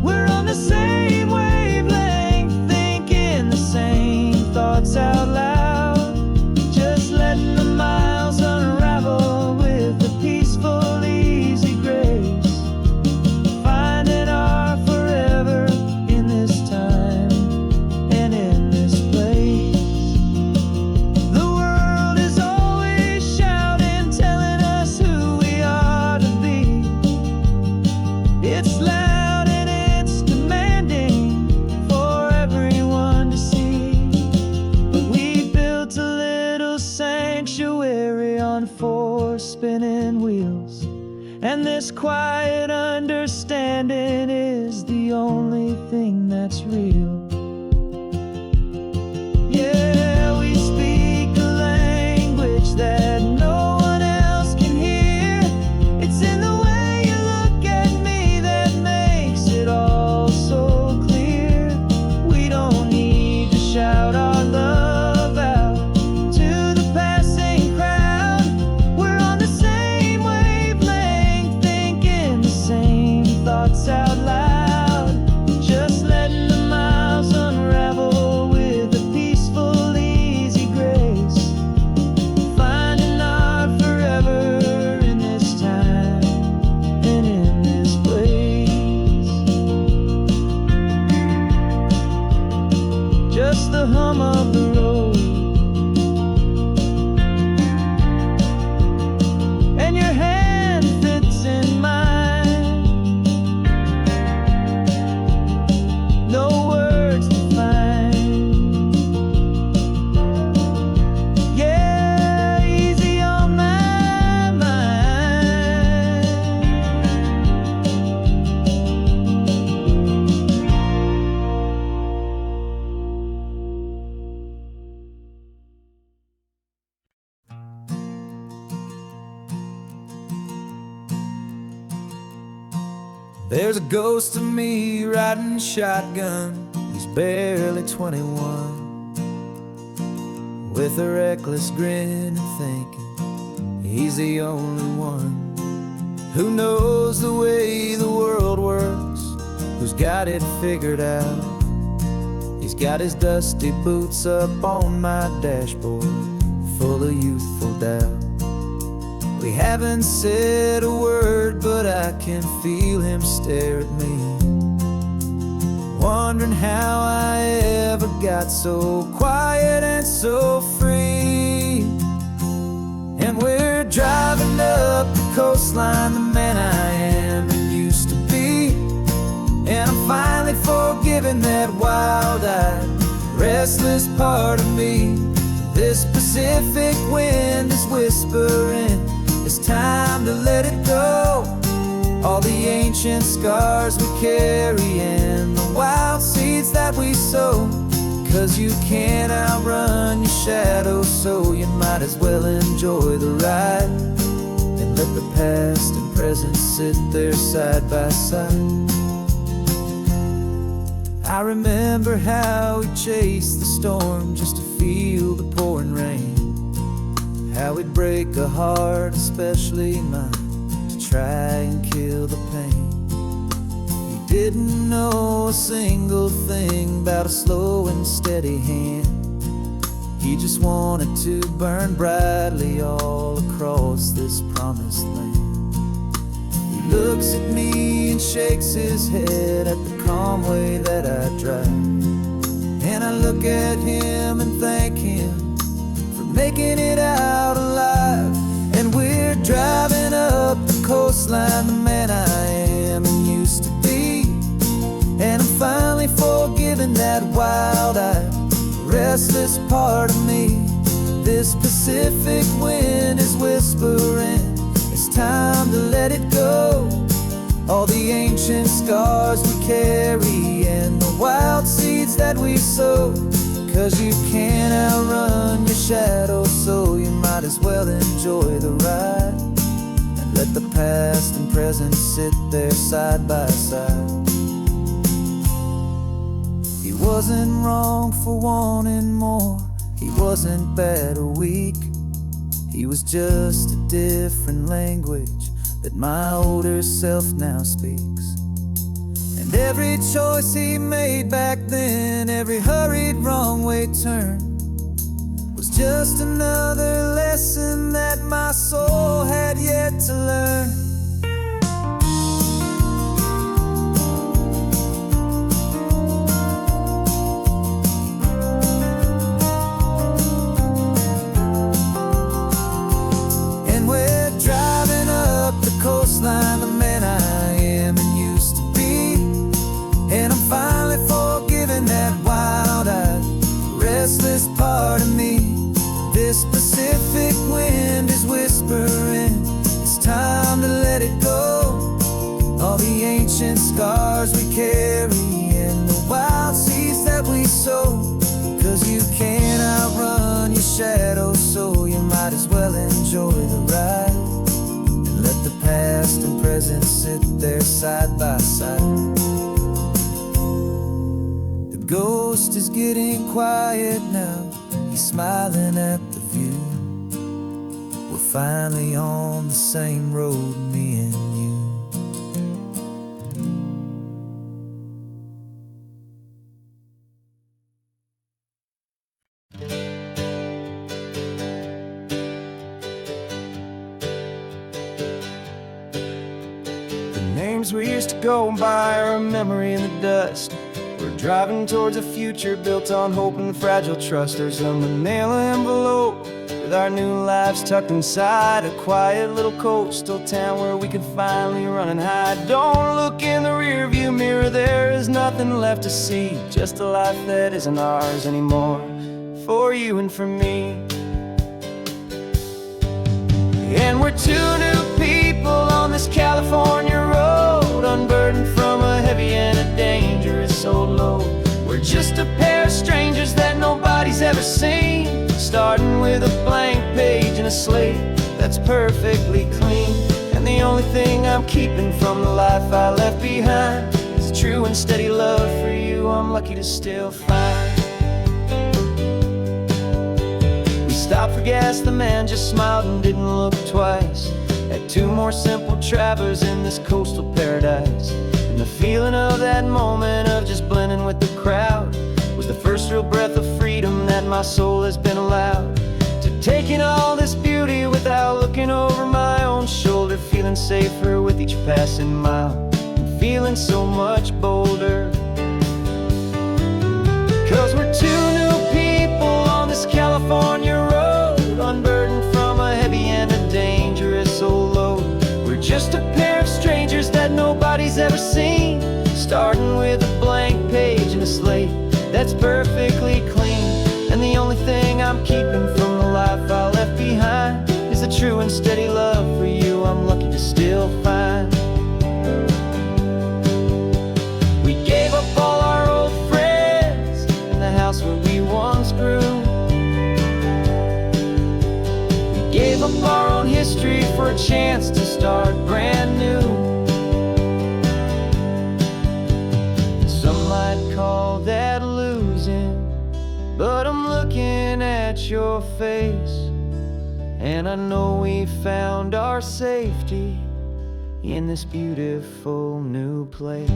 We're on the same wavelength, thinking the same thoughts out loud. Just letting the miles unravel with a peaceful, easy grace. Finding our forever in this time and in this place. The world is always shouting, telling us who we are to be. It's loud and it's demanding for everyone to see. But we built a little sanctuary on 4 spinning wheels, and this quiet understanding is the only thing that's real. Yeah, we speak a language that no one else can hear. It's in the way you look at me that makes it all so clear. We don't need to shout our love out to the passing crowd. We're on the same wavelength, thinking the same thoughts out loud. Just letting the miles There's a ghost of me riding shotgun. He's barely 21, with a reckless grin and thinking he's the only one who knows the way the world works, who's got it figured out. He's got his dusty boots up on my dashboard, full of youthful doubt. We haven't said a word, but I can feel him stare at me, wondering how I ever got so quiet and so free. And we're driving up the coastline, the man I am and used to be. And I'm finally forgiving that wild-eyed, restless part of me. This Pacific wind is whispering, it's time to let it go. All the ancient scars we carry and the wild seeds that we sow. 'Cause you can't outrun your shadow, so you might as well enjoy the ride and let the past and present sit there side by side. I remember how we chased the storm just to feel the pouring rain, how we'd break a heart, especially mine, to try and kill the pain. He didn't know a single thing about a slow and steady hand. He just wanted to burn brightly all across this promised land. He looks at me and shakes his head at the calm way that I drive, and I look at him and thank him for making it out alive. And we're driving up the coastline, the man I am and used to be. And I'm finally forgiving that wild-eyed, restless part of me. This Pacific wind is whispering, it's time to let it go. All the ancient scars we carry and the wild seeds that we sow. 'Cause you can't outrun your shadow, so you might as well enjoy the ride and let the past and present sit there side by side. He wasn't wrong for wanting more, he wasn't bad or weak. He was just a different language that my older self now speaks. And every choice he made back then, every hurried wrong way turn, was just another lesson that my soul had yet to learn. Coastline, the man I am and used to be. And I'm finally forgiving that wild-eyed, restless part of me. This Pacific wind is whispering, it's time to let it go. All the ancient scars we carry and the wild seeds that we sow. 'Cause you can't outrun your shadow, so you might as well enjoy the ride. Let the past and present sit there side by side. The ghost is getting quiet now, he's smiling at the view. We're finally on the same road, me and you. Names we used to go by are a memory in the dust. We're driving towards a future built on hope and fragile trust. There's a manila envelope with our new lives tucked inside, a quiet little coastal town where we could finally run and hide. Don't look in the rearview mirror, there is nothing left to see, just a life that isn't ours anymore, for you and for me. And we're two new people on this California road, unburdened from a heavy and a dangerous old load. We're just a pair of strangers that nobody's ever seen, starting with a blank page and a slate that's perfectly clean. And the only thing I'm keeping from the life I left behind and steady love for you I'm lucky to still find. We stopped for gas, the man just smiled and didn't look twice. Had two more simple travelers in this coastal paradise. And the feeling of that moment of just blending with the crowd was the first real breath of freedom that my soul has been allowed. To take in all this beauty without looking over my own shoulder, feeling safer with each passing mile, and feeling so much bolder. 'Cause we're two new people on this California road, unburdened from a heavy and a dangerous old load. We're just a pair of strangers that nobody's ever seen, starting with a blank page and a slate that's perfectly clean. And the only thing I'm keeping from the life I left behind is the true and steady love for you I'm lucky to still find. We gave up all our old friends and the house where we once grew. We gave up our own history for a chance to start brand new. Some might call that losing, but I'm looking at your face, and I know we found our safety in this beautiful new place.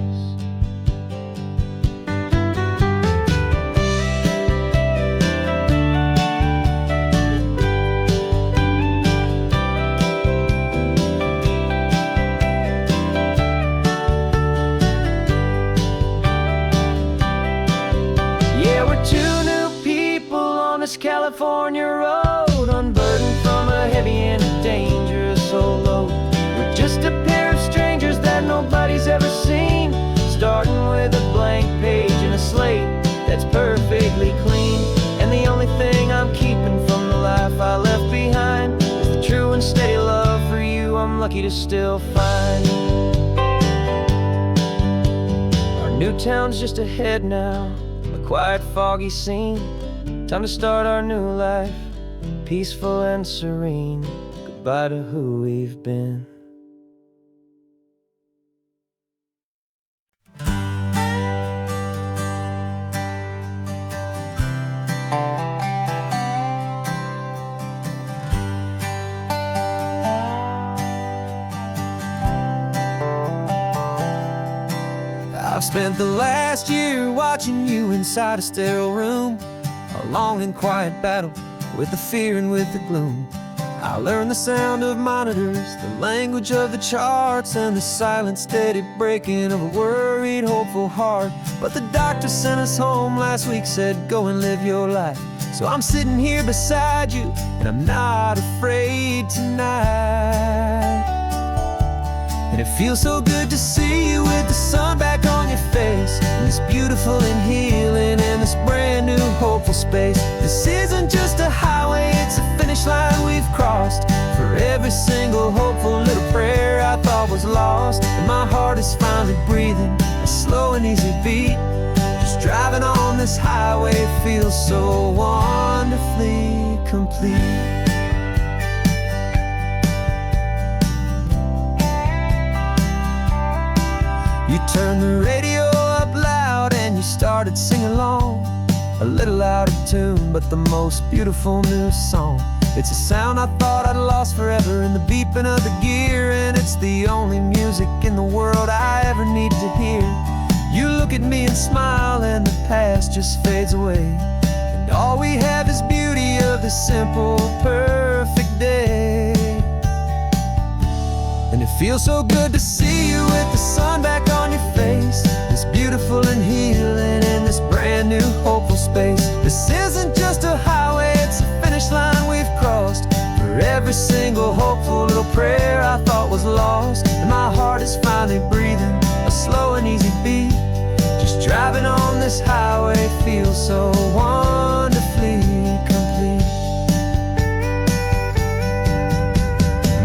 Yeah, we're two new people on this California road, unburdened from a heavy and a dangerous old load. We're just a pair of strangers that nobody's ever seen, starting with a blank page and a slate that's perfectly clean. And the only thing I'm keeping from the life I left behind is the true and steady love for you I'm lucky to still find. Our new town's just ahead now, a quiet, foggy scene. Time to start our new life, peaceful and serene. Goodbye to who we've been. I've spent the last year watching you inside a sterile room, a long and quiet battle with the fear and with the gloom. I learned the sound of monitors, the language of the charts, and the silent, steady breaking of a worried, hopeful heart. But the doctor sent us home last week, said go and live your life. So I'm sitting here beside you, and I'm not afraid tonight. And it feels so good to see you with the sun back on your face, and this beautiful and healing in this brand new hopeful space. This isn't just a highway, it's a finish line we've crossed. For every single hopeful little prayer I thought was lost, and my heart is finally breathing a slow and easy beat. Just driving on this highway feels so wonderfully complete. You turned the radio up loud and you started singing along, a little out of tune, but the most beautiful new song. It's a sound I thought I'd lost forever in the beeping of the gear, and it's the only music in the world I ever need to hear. You look at me and smile, and the past just fades away, and all we have is beauty of this simple, perfect day. And it feels so good to see you with the sun back on your face, this beautiful and healing in this brand new hopeful space. This isn't just a highway, it's a finish line we've crossed. For every single hopeful little prayer I thought was lost, and my heart is finally breathing a slow and easy beat. Just driving on this highway feels so wonderfully complete.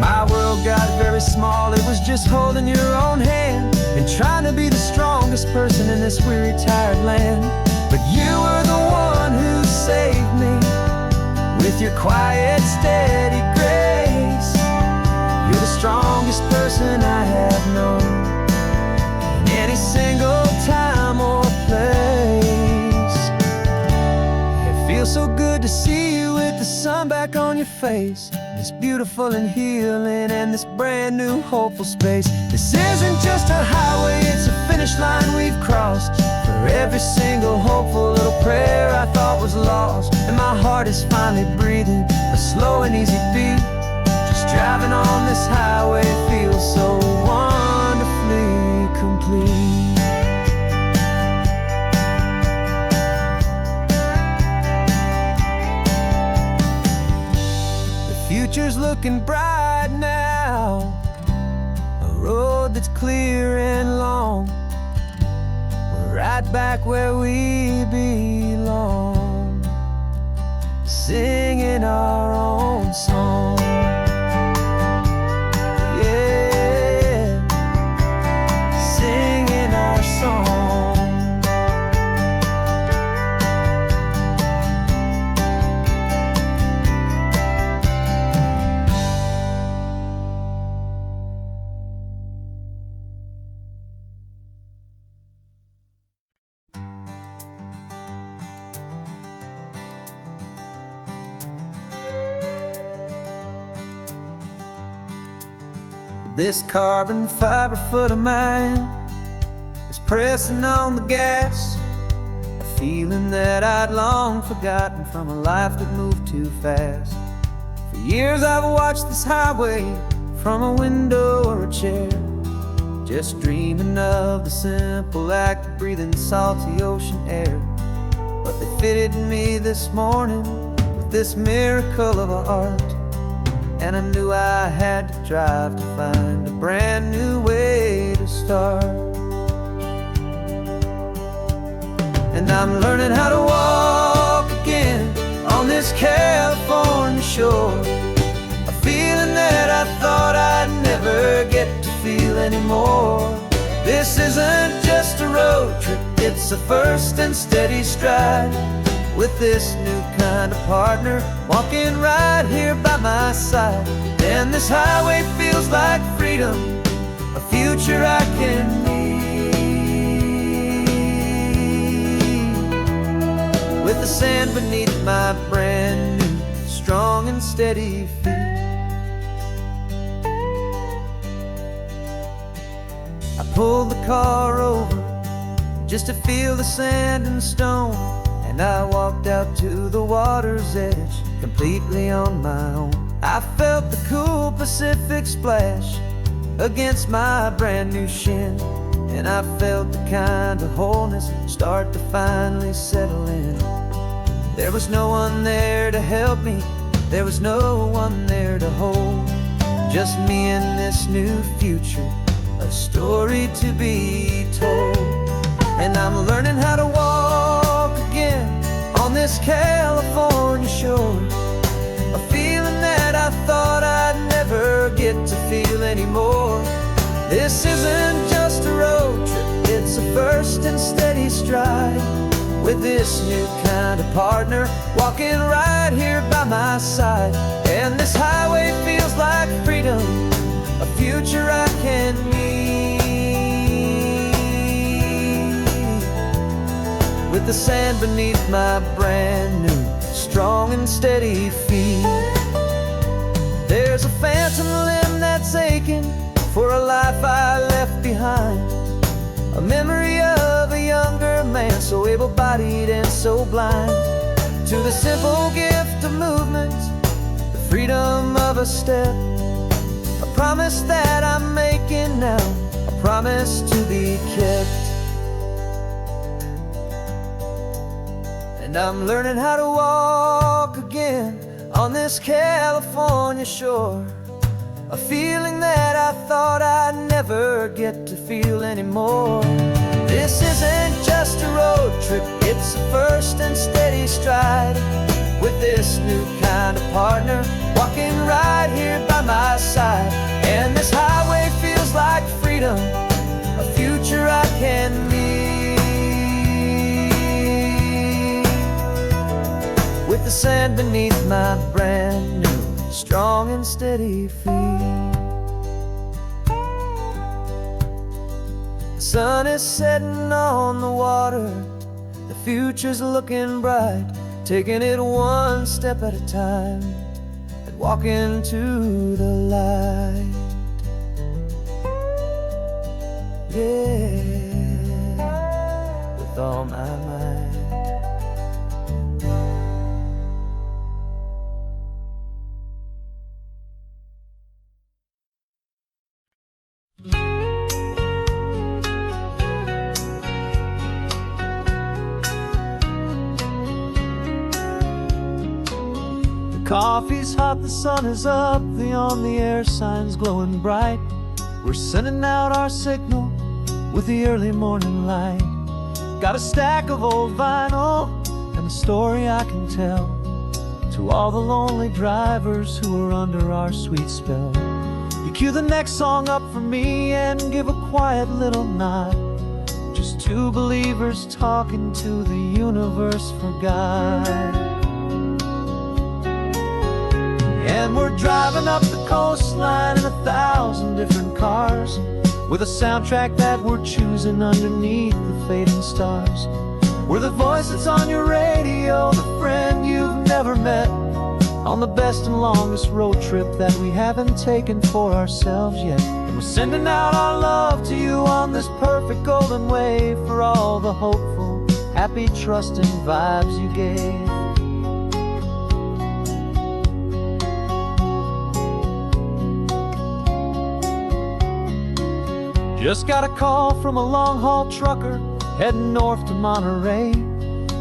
My world got very small, it was just holding your own hand and trying to be the strongest person in this weary, tired land. But you were the one who saved me with your quiet, steady grace. You're the strongest person I have known. And any single time look on your face, this beautiful and healing, and this brand new hopeful space. This isn't just a highway, it's a finish line we've crossed. For every single hopeful little prayer I thought was lost, and my heart is finally breathing a slow and easy beat. Just driving on this highway feels so wonderfully complete. Future's looking bright now, a road that's clear and long. We're right back where we belong, singing our own song. Yeah, singing our song. This carbon fiber foot of mine is pressing on the gas, a feeling that I'd long forgotten from a life that moved too fast. For years I've watched this highway from a window or a chair, just dreaming of the simple act of breathing salty ocean air. But they fitted me this morning with this miracle of art, and I knew I had to drive to find a brand new way to start. And I'm learning how to walk again on this California shore, a feeling that I thought I'd never get to feel anymore. This isn't just a road trip, it's a first and steady stride, with this new kind of partner walking right here by my side. And this highway feels like freedom, a future I can need, with the sand beneath my brand new strong and steady feet. I pulled the car over just to feel the sand and stone, and I walked out to the water's edge, completely on my own. I felt the cool Pacific splash against my brand new shin, and I felt the kind of wholeness start to finally settle in. There was no one there to help me, there was no one there to hold, just me and this new future, a story to be told. And I'm learning how to walk again on this California shore, a feeling that I thought I'd never get to feel anymore. This isn't just a road trip, it's a first and steady stride, with this new kind of partner walking right here by my side. And this highway feels like freedom, a future I can need, with the sand beneath my brand new strong and steady feet. There's a phantom limb that's aching for a life I left behind, a memory of a younger man so able-bodied and so blind, to the simple gift of movement, the freedom of a step, a promise that I'm making now, a promise to be kept. And I'm learning how to walk again on this California shore, a feeling that I thought I'd never get to feel anymore. This isn't just a road trip, it's a first and steady stride, with this new kind of partner walking right here by my side. And this highway feels like freedom, a future I can need, with the sand beneath my brand new strong and steady feet. The sun is setting on the water, the future's looking bright, taking it one step at a time. walk into the light. Yeah, with all my might. Coffee's hot, the sun is up, the on-the-air sign's glowing bright. We're sending out our signal with the early morning light. Got a stack of old vinyl and a story I can tell to all the lonely drivers who are under our sweet spell. You cue the next song up for me and give a quiet little nod. Just two believers talking to the universe for God. And we're driving up the coastline in 1,000 different cars, with a soundtrack that we're choosing underneath the fading stars. We're the voice that's on your radio, the friend you've never met, on the best and longest road trip that we haven't taken for ourselves yet. And we're sending out our love to you on this perfect golden wave, for all the hopeful, happy, trusting vibes you gave. Just got a call from a long-haul trucker heading north to Monterey.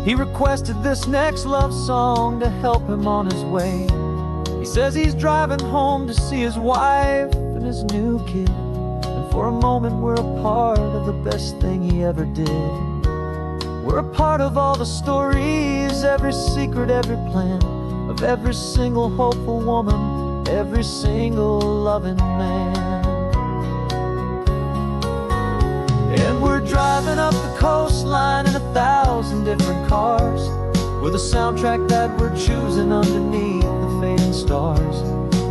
He requested this next love song to help him on his way. He says he's driving home to see his wife and his new kid, and for a moment we're a part of the best thing he ever did. We're a part of all the stories, every secret, every plan, of every single hopeful woman, every single loving man. And we're driving up the coastline in 1,000 different cars, with a soundtrack that we're choosing underneath the fading stars.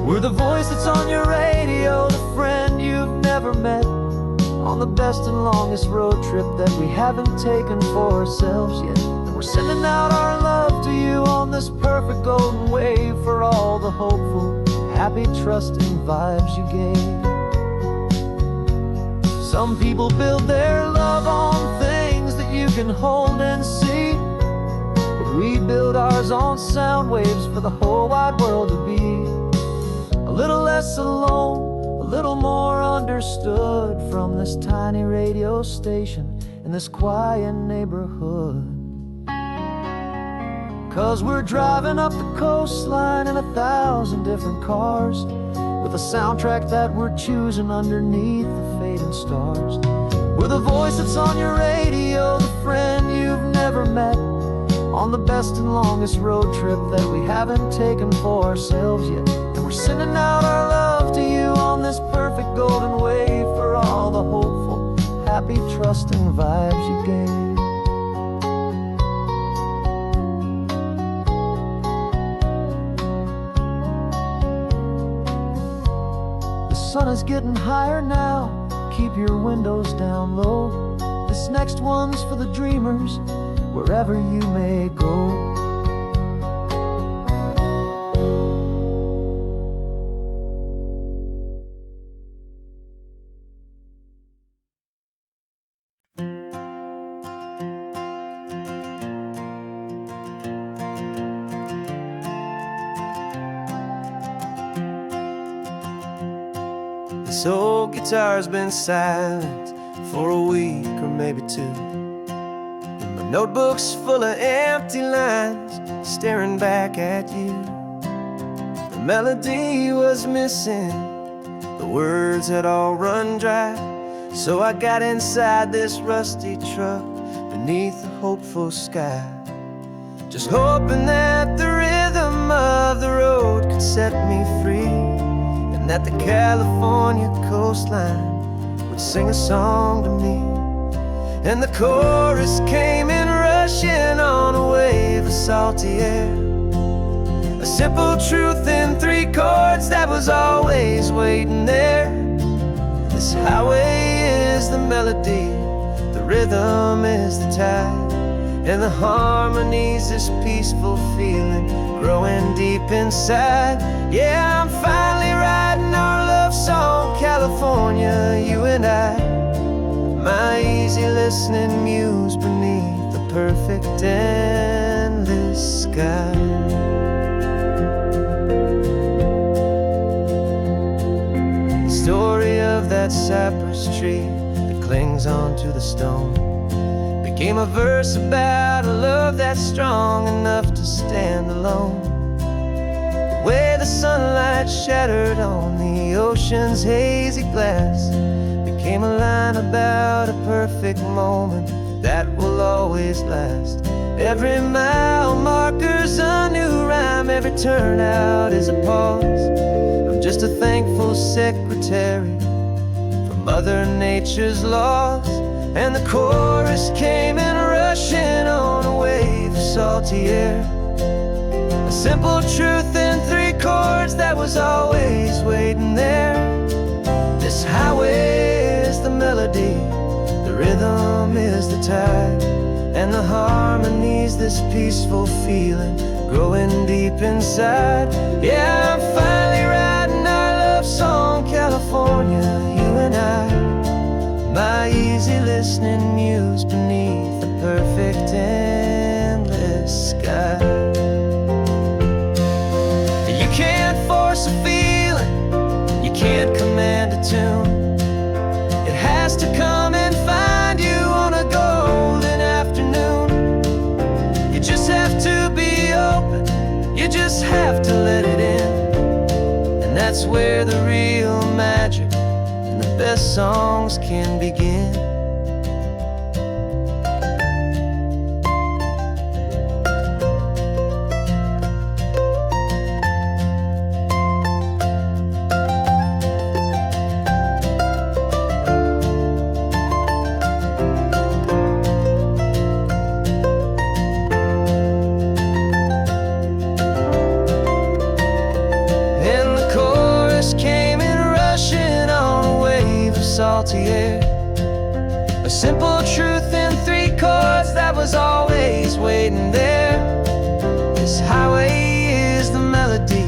We're the voice that's on your radio, the friend you've never met, on the best and longest road trip that we haven't taken for ourselves yet. And we're sending out our love to you on this perfect golden wave, for all the hopeful, happy, trusting vibes you gave. Some people build their love on things that you can hold and see, but we build ours on sound waves for the whole wide world to be a little less alone, a little more understood, from this tiny radio station in this quiet neighborhood. 'Cause we're driving up the coastline in 1,000 different cars, with a soundtrack that we're choosing underneath the fading stars. We're the voice that's on your radio, the friend you've never met, on the best and longest road trip that we haven't taken for ourselves yet. And we're sending out our love to you on this perfect golden wave, for all the hopeful, happy, trusting vibes you gave. The sun is getting higher now, keep your windows down low. This next one's for the dreamers, wherever you may go. This old guitar's been silent for a week or maybe two, and my notebook's full of empty lines staring back at you. The melody was missing, the words had all run dry, so I got inside this rusty truck beneath the hopeful sky, just hoping that the rhythm of the road could set me free, that the California coastline would sing a song to me. And the chorus came in rushing on a wave of salty air, a simple truth in 3 chords that was always waiting there. This highway is the melody, the rhythm is the tide, and the harmonies, this peaceful feeling growing deep inside. Yeah, I'm finally writing our love song, California, you and I. My easy listening muse beneath the perfect endless sky. Story of that cypress tree that clings onto the stone became a verse about a love that's strong enough to stand alone. The way the sunlight shattered on the ocean's hazy glass became a line about a perfect moment that will always last. Every mile marker's a new rhyme, every turnout is a pause. I'm just a thankful secretary for Mother Nature's laws. And the chorus came in rushing on a wave of salty air. A simple truth in 3 chords that was always waiting there. This highway is the melody, the rhythm is the tide, and the harmonies, this peaceful feeling growing deep inside. Yeah, I'm finally writing our love song, California, you and I. My easy listening muse beneath the perfect endless sky. You can't force a feeling, you can't command a tune. It has to come and find you on a golden afternoon. You just have to be open, you just have to let it in. And that's where the real magic, the best songs can begin. And the chorus came in rushing on a wave of salty air. A simple truth in 3 chords that was always waiting there. This highway is the melody,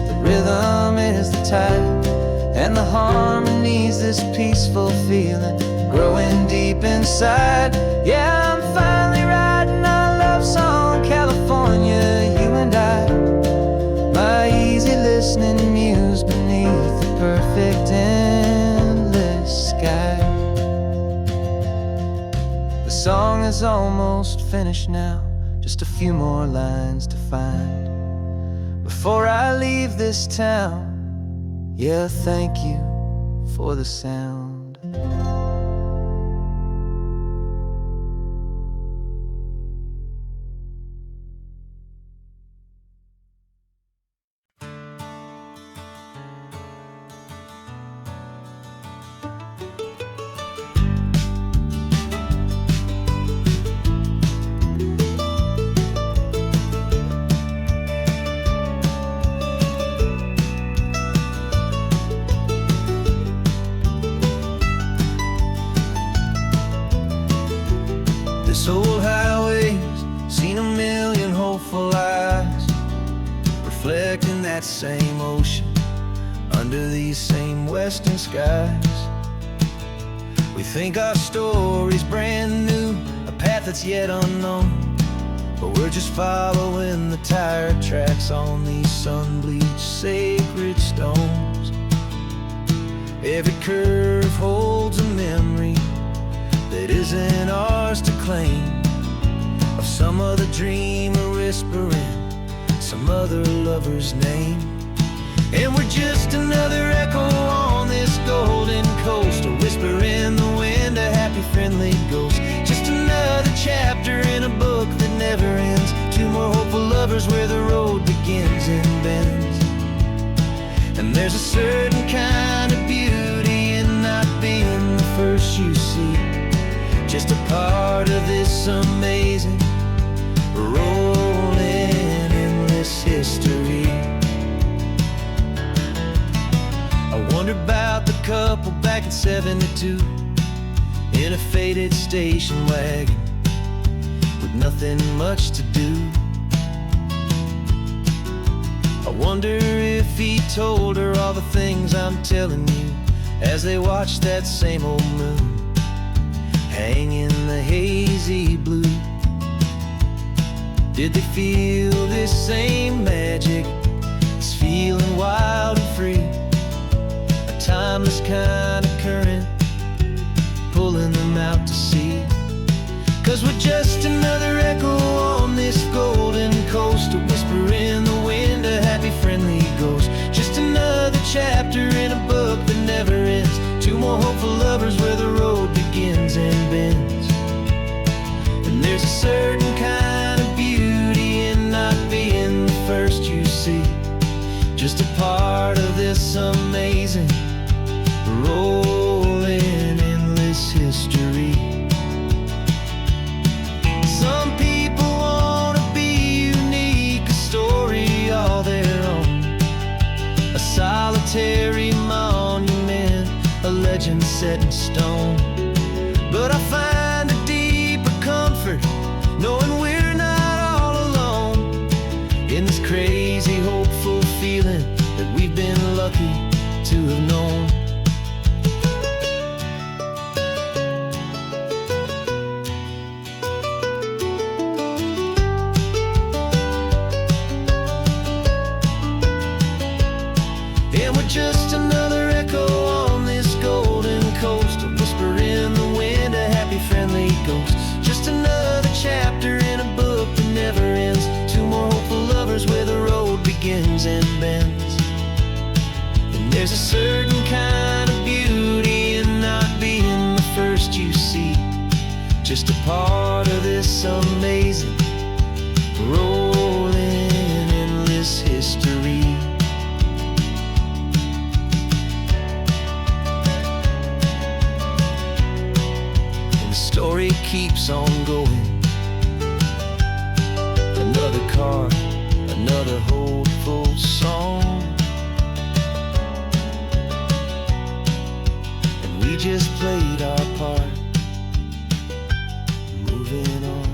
the rhythm is the tide, and the harmonies, this peaceful feeling growing deep inside. Yeah, I'm finally writing our love song, California, you and I. My easy listening muse beneath the perfect endless sky. The song is almost finished now, just a few more lines to find before I leave this town. Yeah, thank you for the sound. This old highway's seen a million hopeful eyes, reflecting that same ocean under these same western skies. We think our story's brand new, a path that's yet unknown, but we're just following the tire tracks on these sun-bleached sacred stones. Every curve holds a memory that isn't ours to claim, of some other dreamer whispering some other lover's name. And we're just another echo on this golden coast, a whisper in the wind, a happy friendly ghost. Just another chapter in a book that never ends, 2 more hopeful lovers where the road begins and bends. And there's a certain kind of beauty in not being the first you see, just a part of this amazing rolling endless history. I wonder about the couple back in '72 in a faded station wagon with nothing much to do. I wonder if he told her all the things I'm telling you, as they watched that same old moon hang in the hazy blue. Did they feel this same magic, this feeling wild and free, a timeless kind of current pulling them out to sea? 'Cause we're just another echo on this golden coast, a whisper in the wind, a happy friendly ghost. Just another chapter in a book that never ends, two more hopeful lovers where the road begins and bends. And there's a certain kind of beauty in not being the first you see, just a part of this amazing rolling endless history. Some people wanna be unique, a story all their own, a solitary monument, a legend set in stone. But I find a deeper comfort knowing we're not all alone in this crazy, hopeful feeling that we've been lucky to have known. And we're just another echo on this golden coast, a whisper in the wind, a happy friendly ghost. Just another chapter in a book that never ends, two more hopeful lovers where the road begins and bends. And there's a certain kind of beauty in not being the first you see, just a part of this amazing rolling endless history. Story keeps on going. Another card, another hopeful song, and we just played our part, moving on.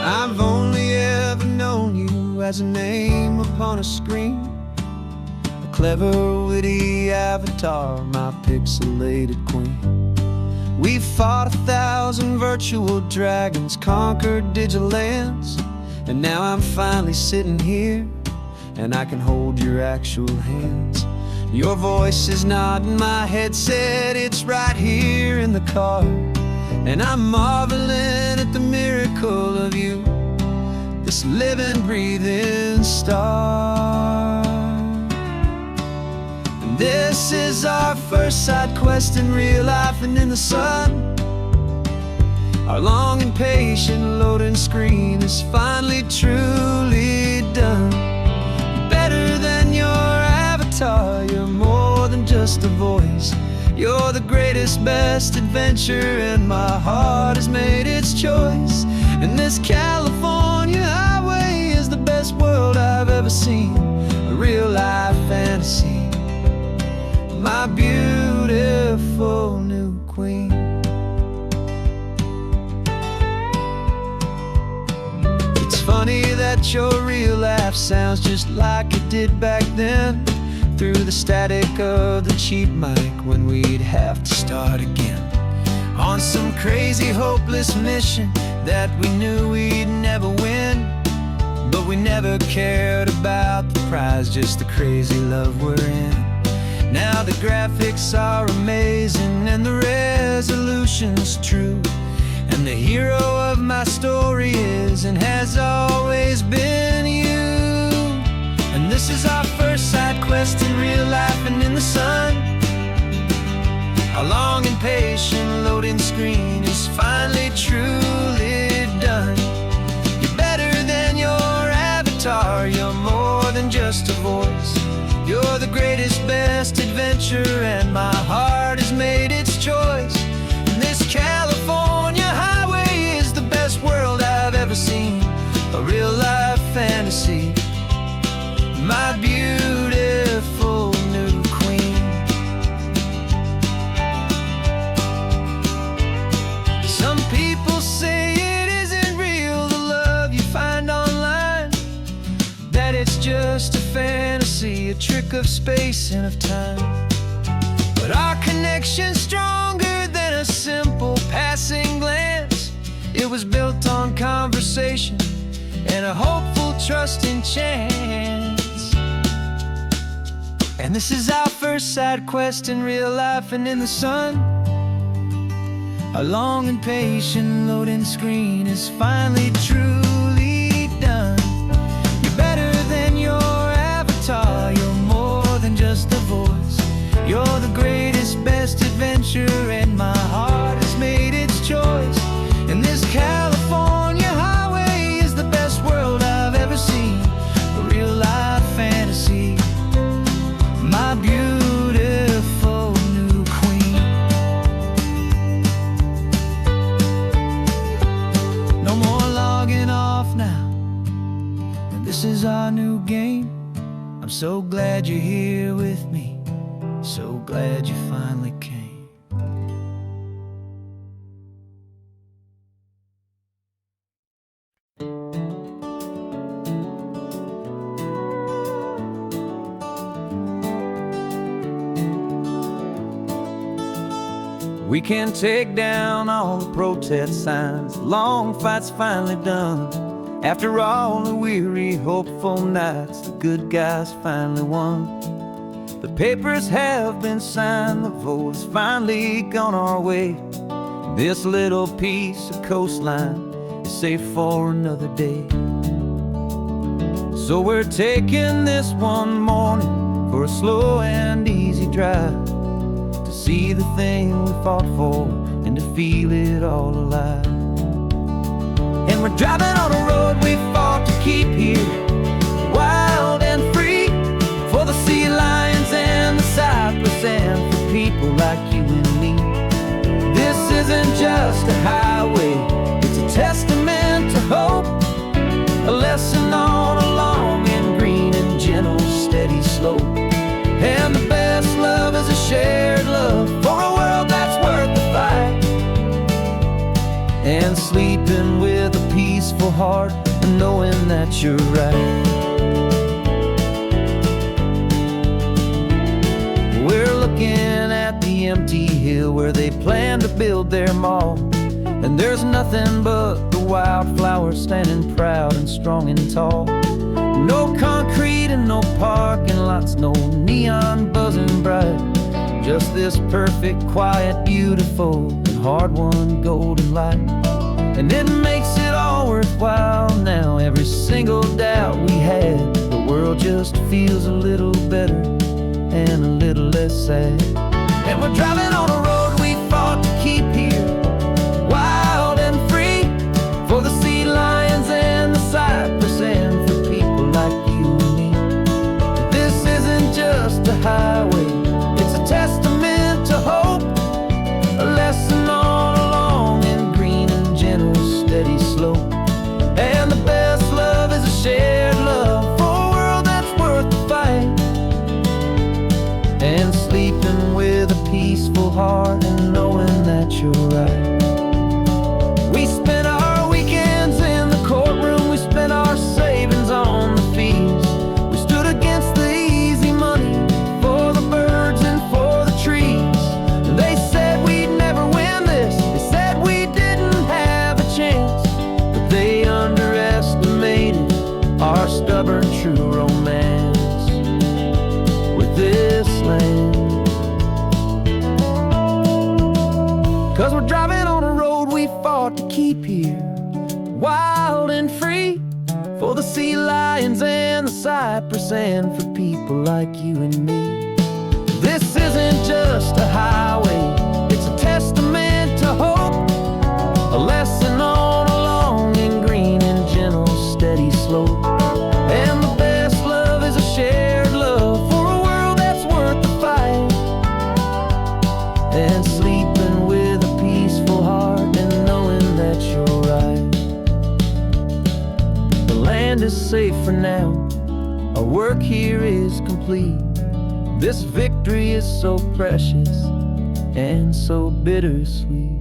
I've only ever known you as a name upon a screen, a clever, witty avatar, my pixelated queen. We've fought 1,000 virtual dragons, conquered digital lands, and now I'm finally sitting here, and I can hold your actual hands. Your voice is not in my headset, it's right here in the car, and I'm marveling at the miracle of you, this living, breathing star. And this is our first side quest in real life and in the sun. Our long and patient loading screen is finally truly done. Better than your avatar, you're more than just a voice. You're the greatest, best adventure, and my heart has made its choice. And this California highway is the best world I've ever seen, a real life fantasy, my beautiful new queen. It's funny that your real life sounds just like it did back then, through the static of the cheap mic when we'd have to start again, on some crazy hopeless mission that we knew we'd never win. But we never cared about the prize, just the crazy love we're in. Now the graphics are amazing and the resolution's true, and the hero of my story is and has always been you. And this is our first side quest in real life and in the sun. Our long and patient loading screen is finally truly done. You're better than your avatar, you're more than just a voice. You're the greatest, best adventure, and my heart has made its choice. And this trick of space and of time. But our connection's stronger than a simple passing glance. It was built on conversation and a hopeful, trusting chance. And this is our first side quest in real life and in the sun. Our long and patient loading screen is finally truly done. You're better than your avatar. You're more than just a voice. You're the greatest, best adventure, and my heart has made its choice. And this California highway is the best world I've ever seen. A real life fantasy, my beautiful new queen. No more logging off now, and this is our new game. I'm so glad you're here with me, so glad you finally came. We can take down all the protest signs. Long fight's finally done. After all the weary, hopeful nights, the good guys finally won. The papers have been signed, the vote has finally gone our way. This little piece of coastline is safe for another day. So we're taking this one morning for a slow and easy drive, to see the thing we fought for and to feel it all alive. And we're driving on a road we fought to keep here, wild and free, for the sea lions and the cypress and for people like you and me. This isn't just a highway, it's a testament to hope, a lesson on a long and green and gentle steady slope. And the best love is a shared love for a world that's worth the fight. And sleeping with a peaceful heart and knowing that you're right. We're looking at the empty hill where they plan to build their mall, and there's nothing but the wildflowers standing proud and strong and tall. No concrete and no parking lots, no neon buzzing bright, just this perfect, quiet, beautiful, and hard-won golden light. And it makes it all worthwhile now. Every single doubt we had, the world just feels a little better and a little less sad. And we're driving on a road we fought to keep here, wild and free, for the sea lions and the cypress and for people like you and me. This isn't just a highway, it's a testament to hope, a lesson on a long and green and gentle steady slope. And the best love is a shared love for a world that's worth the fight. And sleeping with a peaceful heart and knowing that you're right. We spent our weekends in the courtroom, we spent our savings on the fees. We stood against the easy money for the birds and for the trees. And they said we'd never win this, they said we didn't have a chance, but they underestimated our stubborn true romance with this land. 'Cause we're driving on a road we fought to keep here, wild and free, for the sea lions and the cypress and for people like you and me. This isn't just a highway, it's a testament to hope, a lesson on a long and green and gentle steady slope. And the best love is a shared love for a world that's worth the fight. And sleeping with a peaceful heart and knowing that you're right. The land is safe for now, our work here is complete. This victory is so precious and so bittersweet.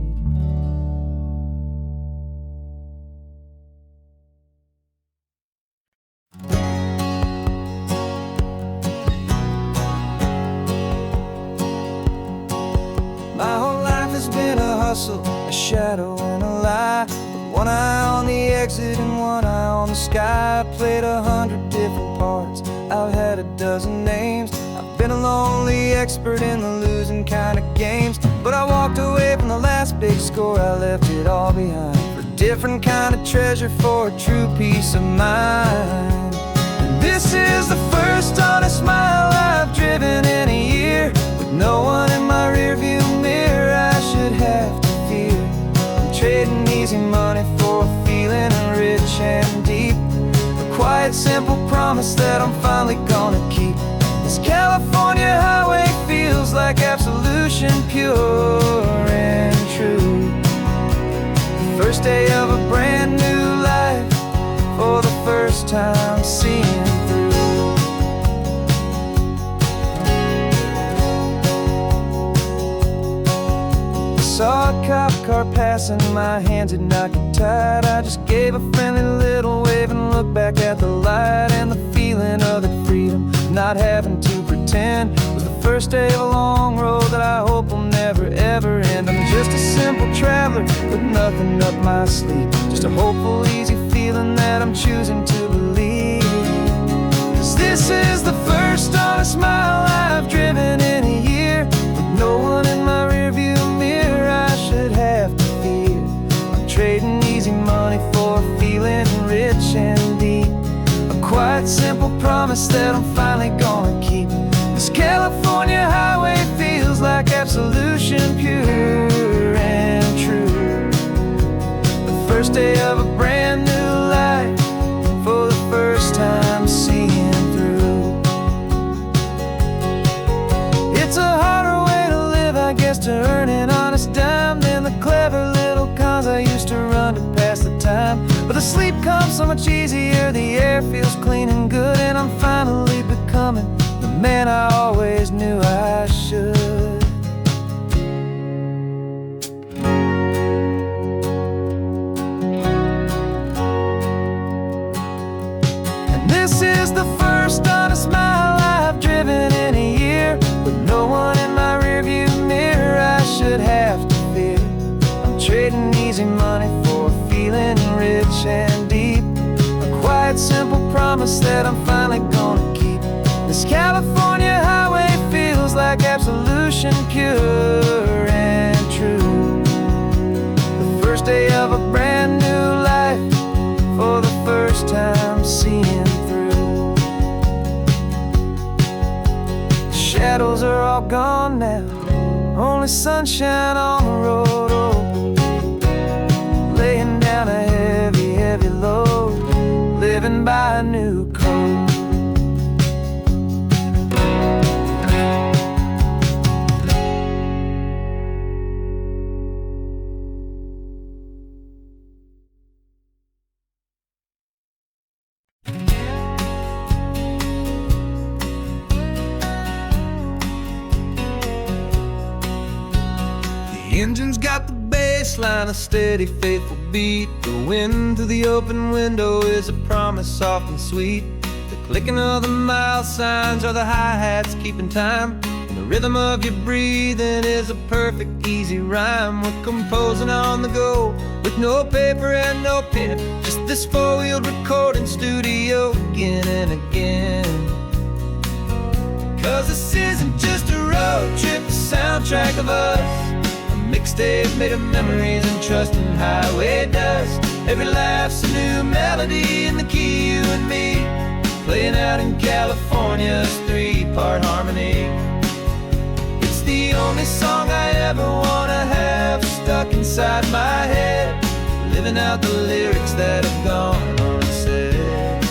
hustle, a shadow and a lie. With one eye on the exit and one eye on the sky. I played 100 different parts, I've had a dozen names. I've been a lonely expert in the losing kind of games. But I walked away from the last big score, I left it all behind for a different kind of treasure, for a true peace of mind. And this is the first honest mile I've driven in a year, with no one in my rearview mirror I should have to fear. I'm trading easy money for a feeling rich and deep, a quiet simple promise that I'm finally gonna keep. This California highway feels like absolution, pure and true. The first day of a brand new life, for the first time seeing through. Saw a cop car passing, my hands had not get tied. I just gave a friendly little wave and looked back at the light. And the feeling of the freedom, not having to pretend, was the first day of a long road that I hope will never ever end. I'm just a simple traveler with nothing up my sleeve, just a hopeful easy feeling that I'm choosing to believe. 'Cause this is the first honest mile I've driven in a year, with no one in my rearview mirror I should have to fear. I'm trading easy money for a feeling rich and deep, a quiet simple promise that I'm finally gonna keep. This California highway feels like absolution, pure and true. The first day of a brand new life, for the first time seeing through. It's a harder way to live, I guess, to earn an honest dime than the clever little cons I used to run to pass the time. But the sleep comes so much easier, the air feels clean and good, and I'm finally becoming the man I always knew I should. And this is the first honest mile I've driven in a year, with no one in my rearview mirror I should have to fear. I'm trading easy money for a feeling rich and deep, a quiet simple promise that I'm finally gonna keep. This California highway feels like absolution, pure and true. The first day of a brand new life, for the first time seeing through. The shadows are all gone now, only sunshine on the road. Oh, laying down a heavy, heavy load, living by a new code. The engine's got the bass line, a steady, faithful beat. The wind through the open window is a promise soft and sweet. The clicking of the mile signs are the hi-hats keeping time, and the rhythm of your breathing is a perfect, easy rhyme. We're composing on the go, with no paper and no pen, just this four-wheeled recording studio again and again. 'Cause this isn't just a road trip, the soundtrack of us, mixtape made of memories and trust in highway dust. Every laugh's a new melody in the key, you and me, playing out in California's three-part harmony. It's the only song I ever wanna have stuck inside my head, living out the lyrics that have gone unsaid.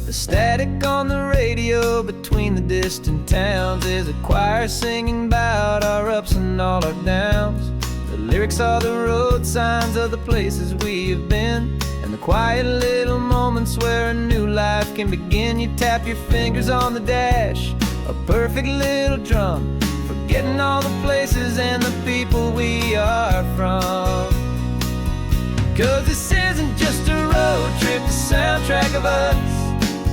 The static on the radio between the distant towns is a choir singing about our ups and all our downs. The lyrics are the road signs of the places we have been, and the quiet little moments where a new life can begin. You tap your fingers on the dash, a perfect little drum, forgetting all the places and the people we are from. 'Cause this isn't just a road trip, the soundtrack of us,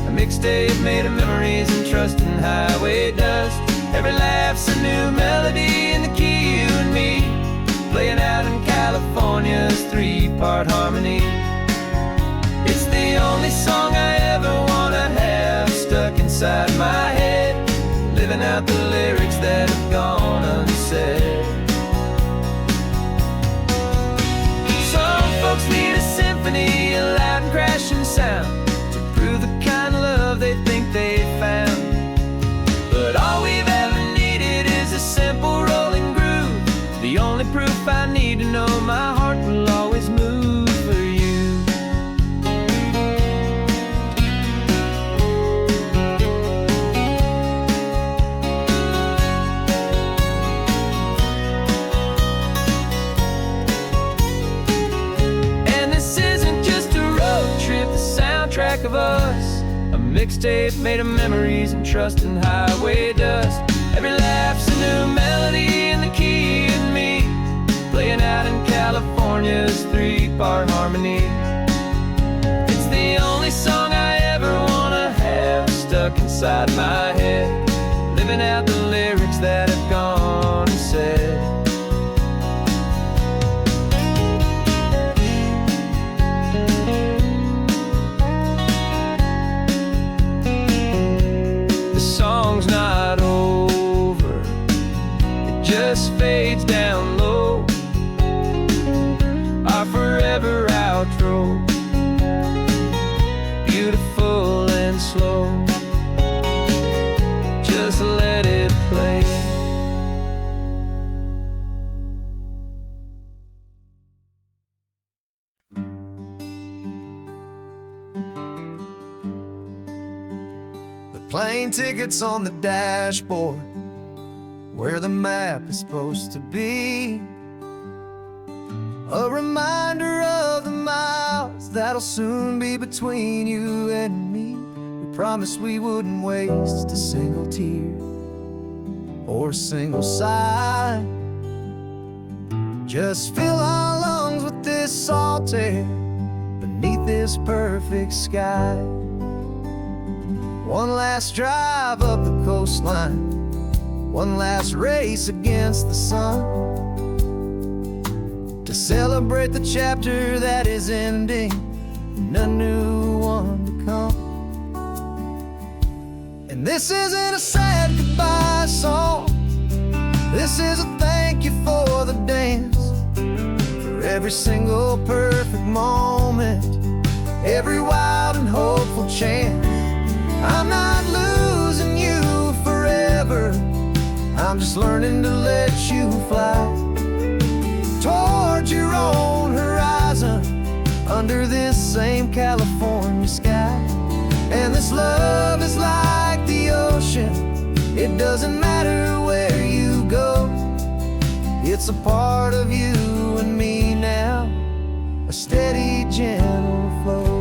a mixtape made of memories and trust in highway dust. Every laugh's a new melody in the 3-part harmony. It's the only song I ever wanna have stuck inside my head, living out the lyrics that have gone unsaid. Some folks need a symphony, a loud and crashing sound, to prove the kind of love they think they found. But all we've ever needed is a simple rolling groove, the only proof I need to know my heart will always move for you. And this isn't just a road trip, the soundtrack of us, a mixtape made of memories and trust and highway dust. Every laugh's a new melody in the key and me, playing out in California's 3-part harmony. It's the only song I ever wanna have stuck inside my head, living out the lyrics that have gone unsaid. The song's not over, it just fades down low, our forever outro, beautiful and slow. Just let it play. The plane tickets on the dashboard, where the map is supposed to be, a reminder of the miles that'll soon be between you and me. We promised we wouldn't waste a single tear or a single sigh. Just fill our lungs with this salt air beneath this perfect sky. One last drive up the coastline, one last race against the sun, to celebrate the chapter that is ending and a new one to come. And this isn't a sad goodbye song, this is a thank you for the dance, for every single perfect moment, every wild and hopeful chance. I'm not losing you forever, I'm just learning to let you fly towards your own horizon, under this same California sky. And this love is like the ocean, it doesn't matter where you go, it's a part of you and me now, a steady, gentle flow.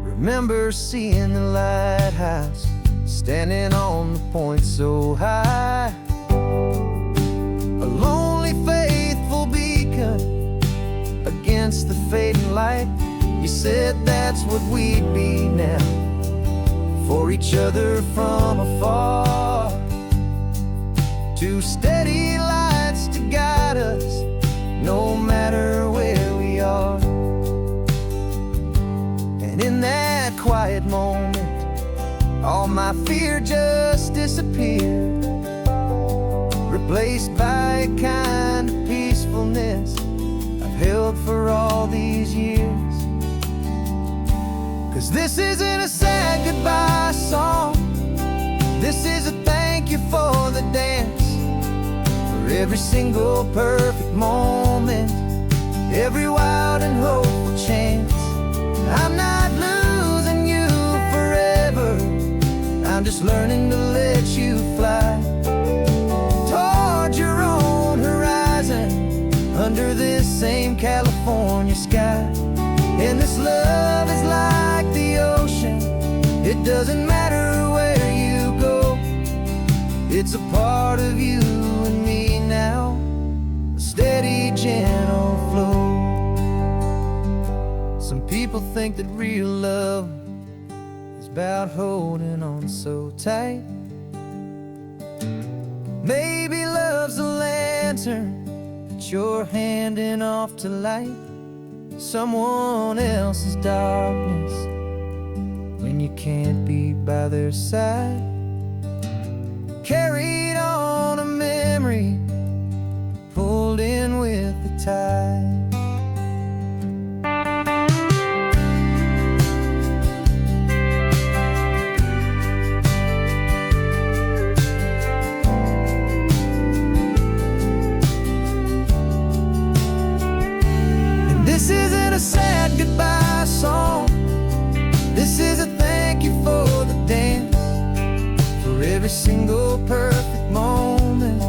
Remember seeing the lighthouse, standing on the point so high, a lonely, faithful beacon against the fading light. You said that's what we'd be now, for each other from afar, two steady lights to guide us, no matter where we are. And in that quiet moment, all my fear just disappeared, replaced by a kind of peacefulness I've held for all these years. 'Cause this isn't a sad goodbye song, this is a thank you for the dance, for every single perfect moment, every wild and hopeful chance. I'm not losing you forever, I'm just learning to let you fly towards your own horizon, under this same California sky. And this love is like the ocean, it doesn't matter where you go, it's a part of you and me now, a steady, gentle flow. Some people think that real love is about holding on so tight. Maybe love's a lantern that that you're handing off to light someone else's darkness when you can't be by their side. Carried on a memory, pulled in with the tide. This isn't a sad goodbye song. This is a thank you for the dance, for every single perfect moment,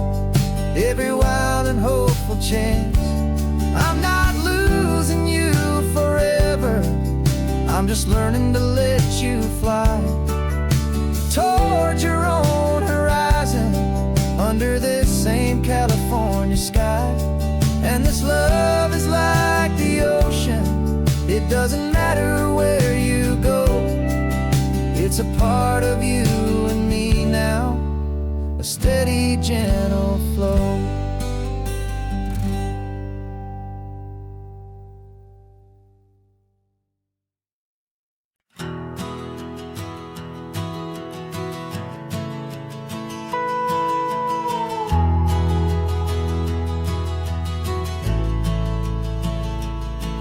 every wild and hopeful chance. I'm not losing you forever, I'm just learning to let you fly towards your own horizon, under this same California sky. And this love is like the ocean, it doesn't matter where you go. It's a part of you and me now, a steady, gentle flow.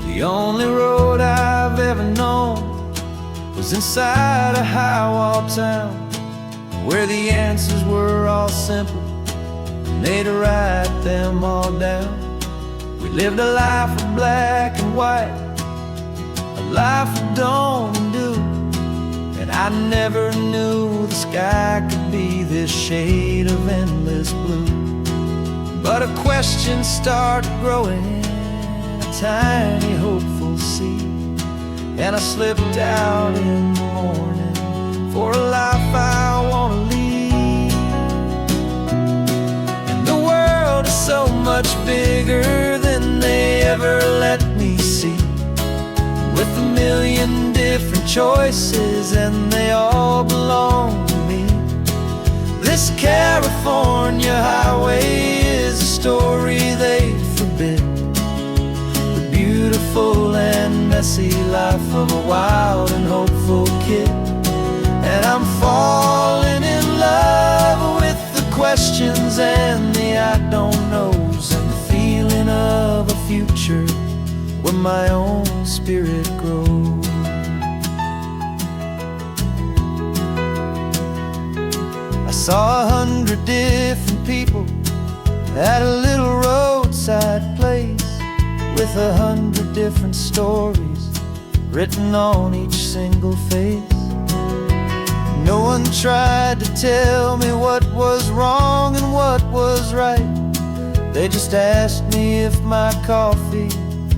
The only road I've ever known was inside a high-wall town, where the answers were all simple and they'd write them all down. We lived a life of black and white, a life of dawn and dew, and I never knew the sky could be this shade of endless blue. But a question started growing, tiny hopeful seed, and I slipped out in the morning for a life I want to lead. And the world is so much bigger than they ever let me see, with a million different choices and they all belong to me. This California highway is a story they forbid, beautiful and messy life of a wild and hopeful kid. And I'm falling in love with the questions and the I don't knows, and the feeling of a future where my own spirit grows. I saw 100 different people at a little roadside place, with 100 different stories written on each single face. No one tried to tell me what was wrong and what was right. They just asked me if my coffee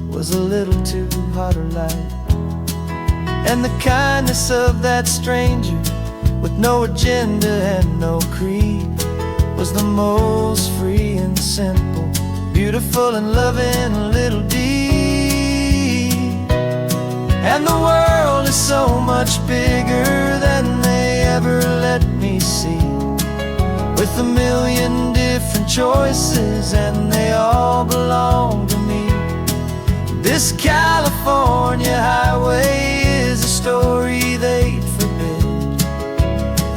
was a little too hot or light. And the kindness of that stranger, with no agenda and no creed, was the most free and simple, beautiful and loving little deed. And the world is so much bigger than they ever let me see, with a million different choices and they all belong to me. This California highway is a story they'd forbid,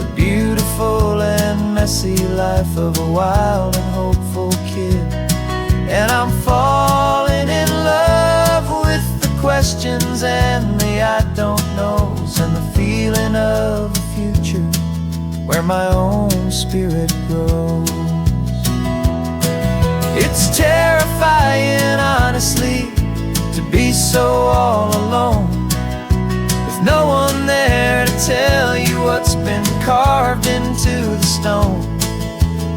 the beautiful and messy life of a wild and hopeful kid. And I'm falling in love with the questions and the I don't knows, and the feeling of a future where my own spirit grows. It's terrifying, honestly, to be so all alone, with no one there to tell you what's been carved into the stone.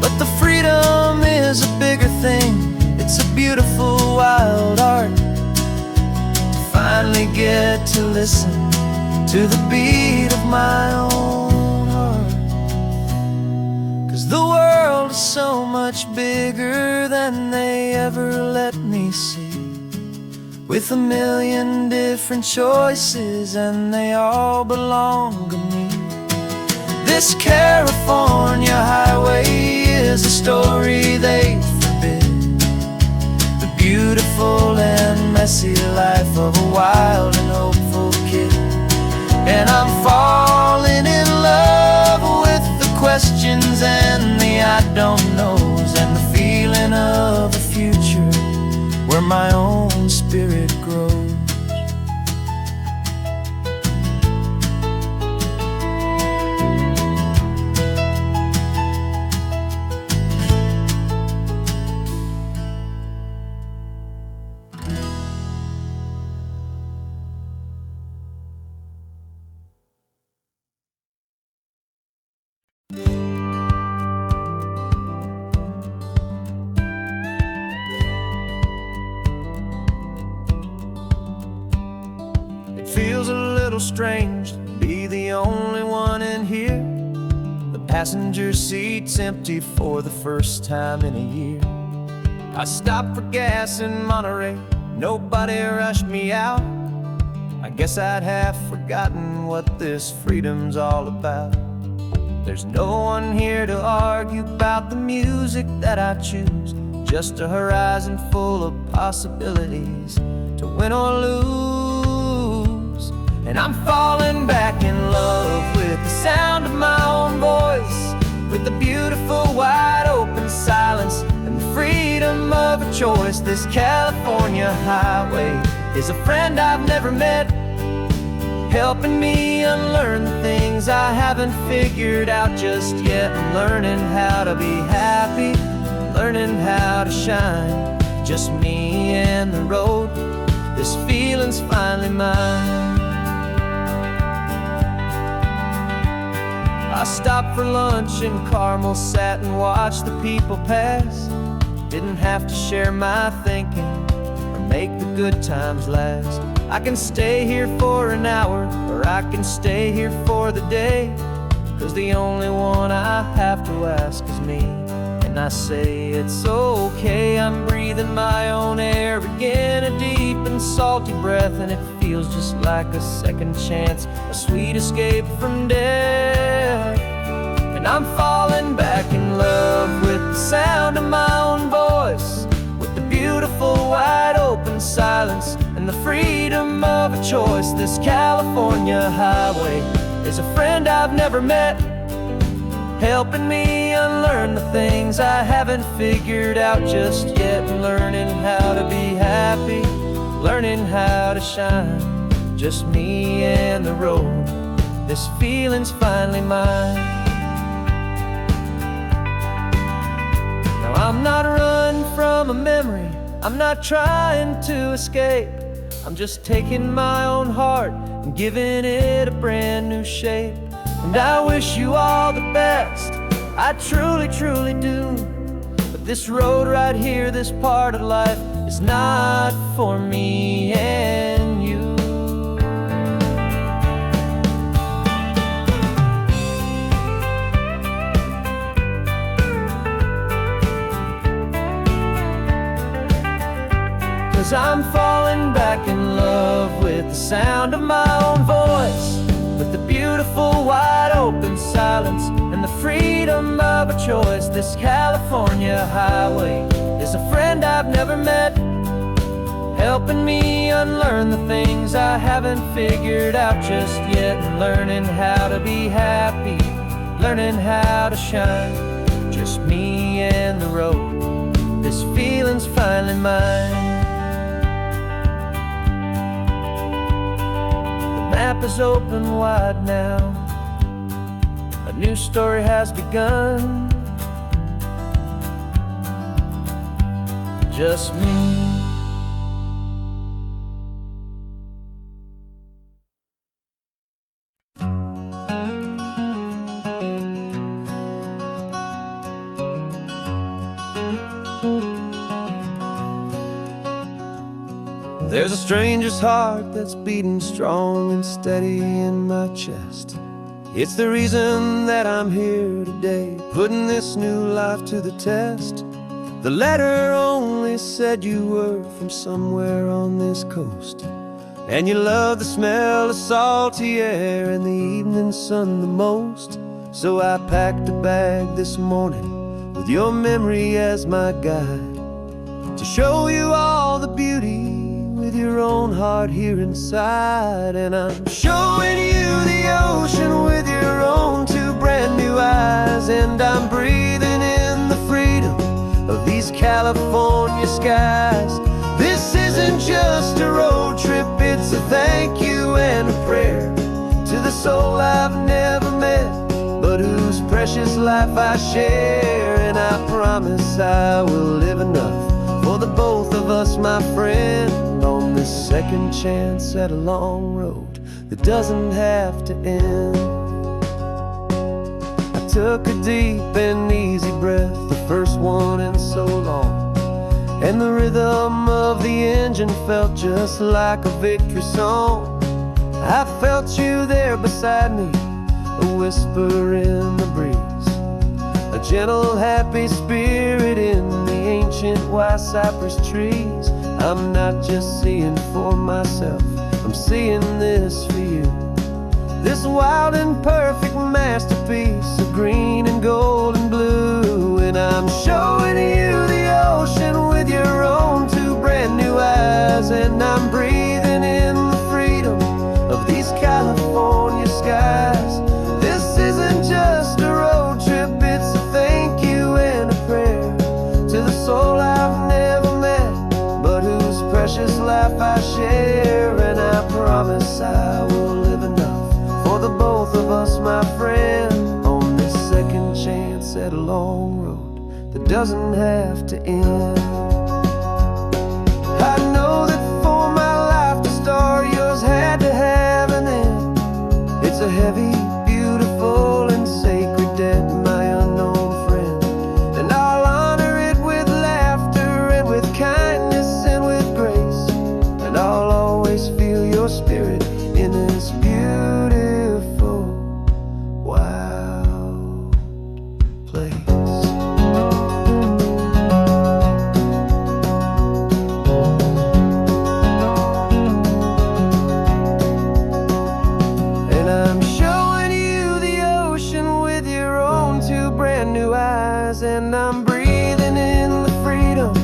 But the freedom is a bigger thing, it's a beautiful wild art, to finally get to listen to the beat of my own heart. 'Cause the world is so much bigger than they ever let me see, with a million different choices and they all belong to me. This California highway is a story they forbid, of a wild and hopeful kid. And I'm falling in love with the questions and the I don't knows, and the feeling of a future where my own spirit grows. It feels a little strange to be the only one in here. The passenger seat's empty for the first time in a year. I stopped for gas in Monterey, nobody rushed me out. I guess I'd half forgotten what this freedom's all about. There's no one here to argue about the music that I choose, just a horizon full of possibilities to win or lose. And I'm falling back in love with the sound of my own voice, with the beautiful wide open silence and the freedom of a choice. This California highway is a friend I've never met, helping me unlearn the things I haven't figured out just yet. I'm learning how to be happy, learning how to shine, just me and the road. This feeling's finally mine. I stopped for lunch in Carmel, sat and watched the people pass. Didn't have to share my thinking or make the good times last. I can stay here for an hour, or I can stay here for the day, 'cause the only one I have to ask is me. And I say it's okay, I'm breathing my own air again, a deep and salty breath, and it feels just like a second chance, a sweet escape from death. And I'm falling back in love with the sound of my own voice, with the beautiful wide open silence and the freedom of a choice. This California highway is a friend I've never met, helping me unlearn the things I haven't figured out just yet. Learning how to be happy, learning how to shine, just me and the road. This feeling's finally mine. Now I'm not running from a memory, I'm not trying to escape. I'm just taking my own heart and giving it a brand new shape. And I wish you all the best, I truly, truly do. But this road right here, this part of life, is not for me and you. 'Cause I'm falling back in love with the sound of my own voice, with the beautiful wide open silence and the freedom of a choice. This California highway is a friend I've never met, helping me unlearn the things I haven't figured out just yet. And learning how to be happy, learning how to shine, just me and the road. This feeling's finally mine. The map is open wide now, a new story has begun. Just me. There's a stranger's heart that's beating strong and steady in my chest. It's the reason that I'm here today, putting this new life to the test. The letter only said you were from somewhere on this coast, and you love the smell of salty air and the evening sun the most. So I packed a bag this morning with your memory as my guide, to show you all the beauty with your own heart here inside. And I'm showing you the ocean with your own two brand new eyes. And I'm breathing in the freedom of these California skies. This isn't just a road trip, it's a thank you and a prayer to the soul I've never met, but whose precious life I share. And I promise I will live enough for the both of us, my friend, on this second chance at a long road that doesn't have to end. I took a deep and easy breath, the first one in so long, and the rhythm of the engine felt just like a victory song. I felt you there beside me, a whisper in the breeze, a gentle happy spirit in the ancient white cypress trees. I'm not just seeing for myself, I'm seeing this for you, this wild and perfect masterpiece of green and gold and blue. And I'm showing you the ocean with your own two brand new eyes. And I'm breathing in the freedom of these California skies. This isn't just a road trip, it's a thank you and a prayer to the soul I've never met, but whose precious life I share. And I promise I will live enough for the both of us, my friend, on this second chance at a long road that doesn't have to end. I know that for my life to start, yours had to have an end. It's a heavy, beautiful, and sacred debt, my unknown friend, and I'll honor it with laughter and with kindness and with grace. And I'll always feel your spirit in this beautiful, wild place. And I'm showing you the ocean with your own two brand new eyes. And I'm breathing in the freedom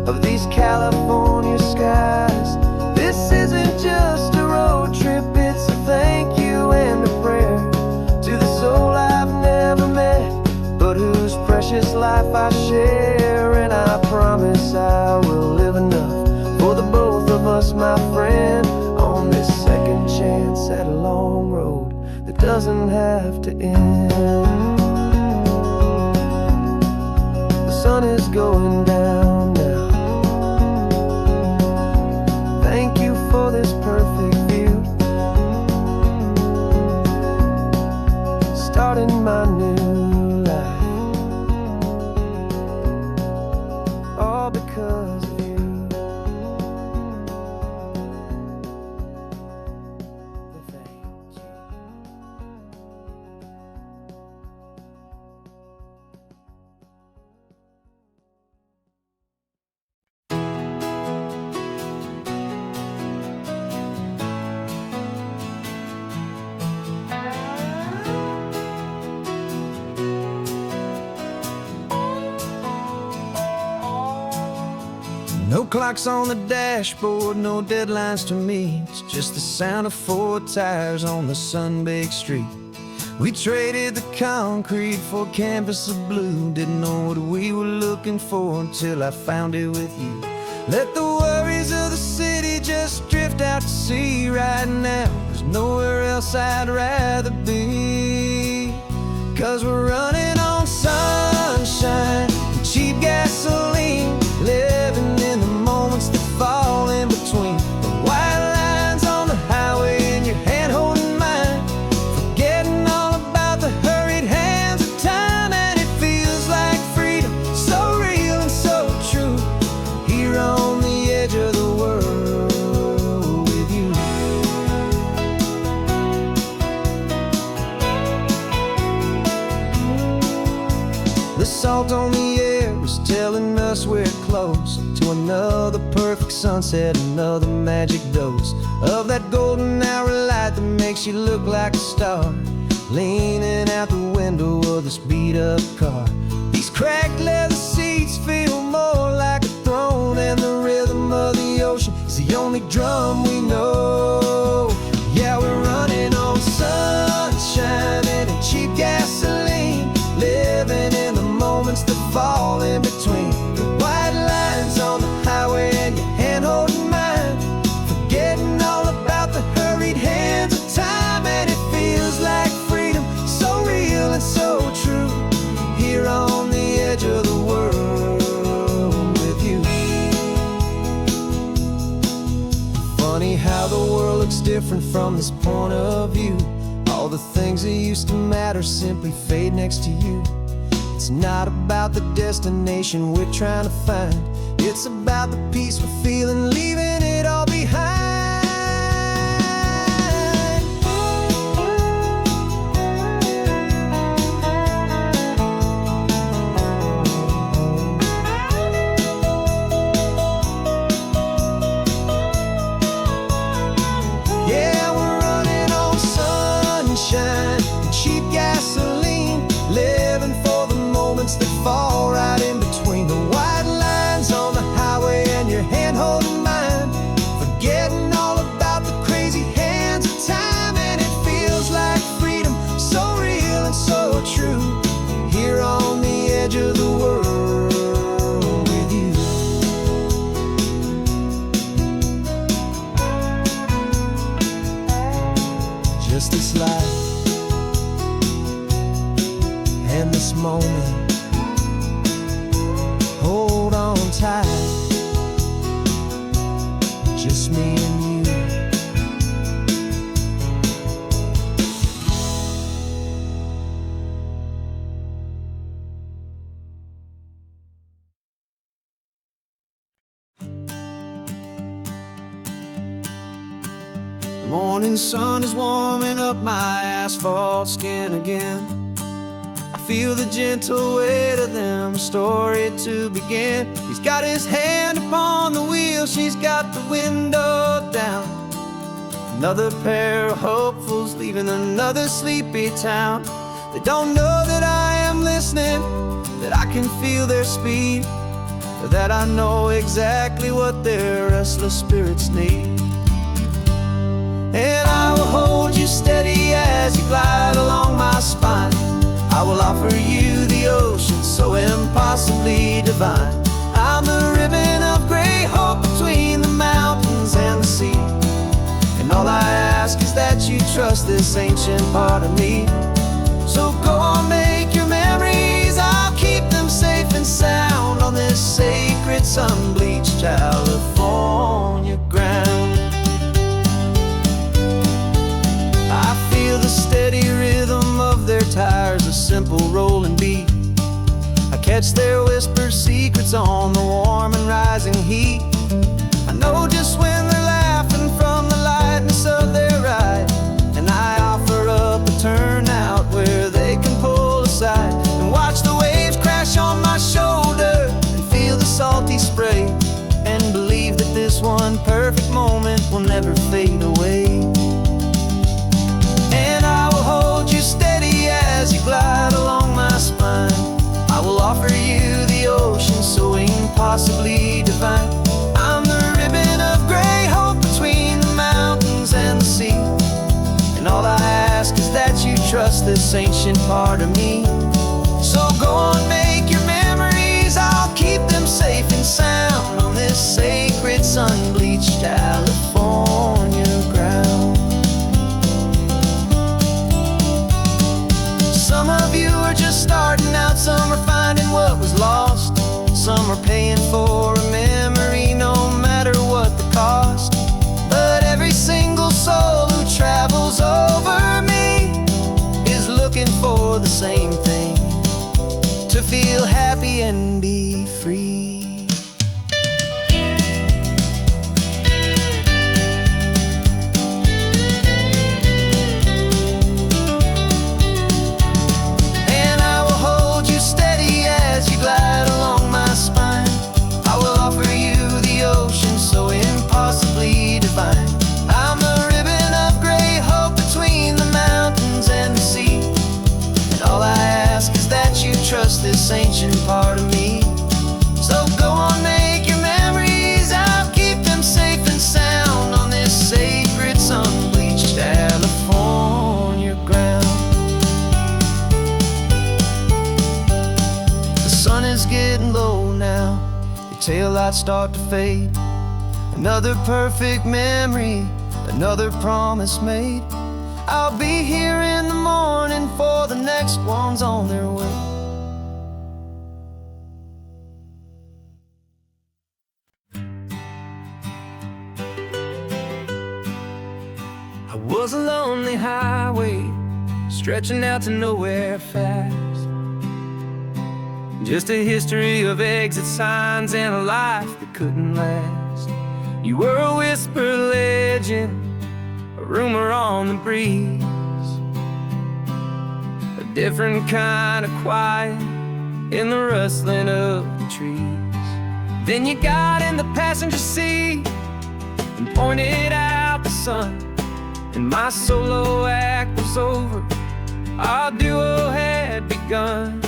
of these California skies. This isn't just a road trip, it's a thank you and a prayer to the soul I've never met, but whose precious life I share. And I promise I will live enough for the both of us, my friend, on this second chance at a long road that doesn't have to end. The sun is going down now. Thank you for this perfect view, starting my new life, all because of you. Thank you. No clocks on the dashboard, no deadlines to meet, just the sound of 4 tires on the sun-baked street. We traded the concrete for a canvas of blue. Didn't know what we were looking for until I found it with you. Let the worries of the city just drift out to sea right now. There's nowhere else I'd rather be, 'cause we're running on sunshine and cheap gasoline, living in the moments that fall in between the white lines on the highway and your hand holding mine, forgetting all about the hurried hands of time. And it feels like freedom, so real and so true, here on the edge of the world with you. The salt on the air is telling us we're close to another perfect sunset, another magic dose of that golden hour light that makes you look like a star, leaning out the window of this beat-up car. These cracked leather seats feel more like a throne, and the rhythm of the ocean is the only rhythmic drum we know. Yeah, we're running on sunshine and cheap gasoline, living in the moments that fall in between the white lines on the highway and your hand holding mine, forgetting all about the hurried hands of time. And it feels like freedom, so real and so true, here on the edge of the world with you. Funny how the world looks different from this point of view. All the things that used to matter simply fade next to you. It's not about the destination we're trying to find, it's about the peace we're feeling, leaving it all behind. Yeah, we're running on sunshine and cheap gasoline, living for the moments that fall right in between the white lines on the highway and your hand holding mine, forgetting all about the crazy hands of time. And it feels like freedom, so real and so true, here on the edge of the world with you. Just this life and this moment, hold on tight, just me and you. The morning sun is warming up my asphalt skin again. I feel the gentle weight of them, story to begin. He's got his hand upon the wheel, she's got the window down. Another pair of hopefuls leaving another sleepy town. They don't know that I am listening, that I can feel their speed, or that I know exactly what their restless spirits need. And I will hold you steady as you glide along my spine. I will offer you the ocean so impossibly divine. I'm the ribbon of gray hope between the mountains and the sea. And all I ask is that you trust this ancient part of me. So go on, make your memories, I'll keep them safe and sound on this sacred sun-bleached California ground. I feel the steady rhythm of their tires, a simple rolling beat. I catch their whispered secrets on the warm and rising heat. I know just when they're laughing from the lightness of their ride, and I offer up a turnout where they can pull aside and watch the waves crash on my shoulder and feel the salty spray, and believe that this one perfect moment will never fade away. And I will hold you steady as you glide along my spine. I will offer you the ocean so impossibly divine. I'm the ribbon of gray hope between the mountains and the sea. And all I ask is that you trust this ancient part of me. So go on, make your memories, I'll keep them safe and sound on this sacred sun-bleached California ground. Some of you are just starting out, some are finding what was lost, some are paying for a memory no matter what the cost. But every single soul who travels over me is looking for the same thing, to feel happy and be free. Trust this ancient part of me. So go on, make your memories, I'll keep them safe and sound getting low now. Your taillights start to fade. Another perfect memory, another promise made. I'll be here in the morning for the next ones on their way. I was a lonely highway, stretching out to nowhere fast. Just a history of exit signs and a life that couldn't last. You were a whisper legend, a rumor on the breeze, a different kind of quiet in the rustling of the trees. Then you got in the passenger seat and pointed out the sun, and my solo act was over, our duo had begun.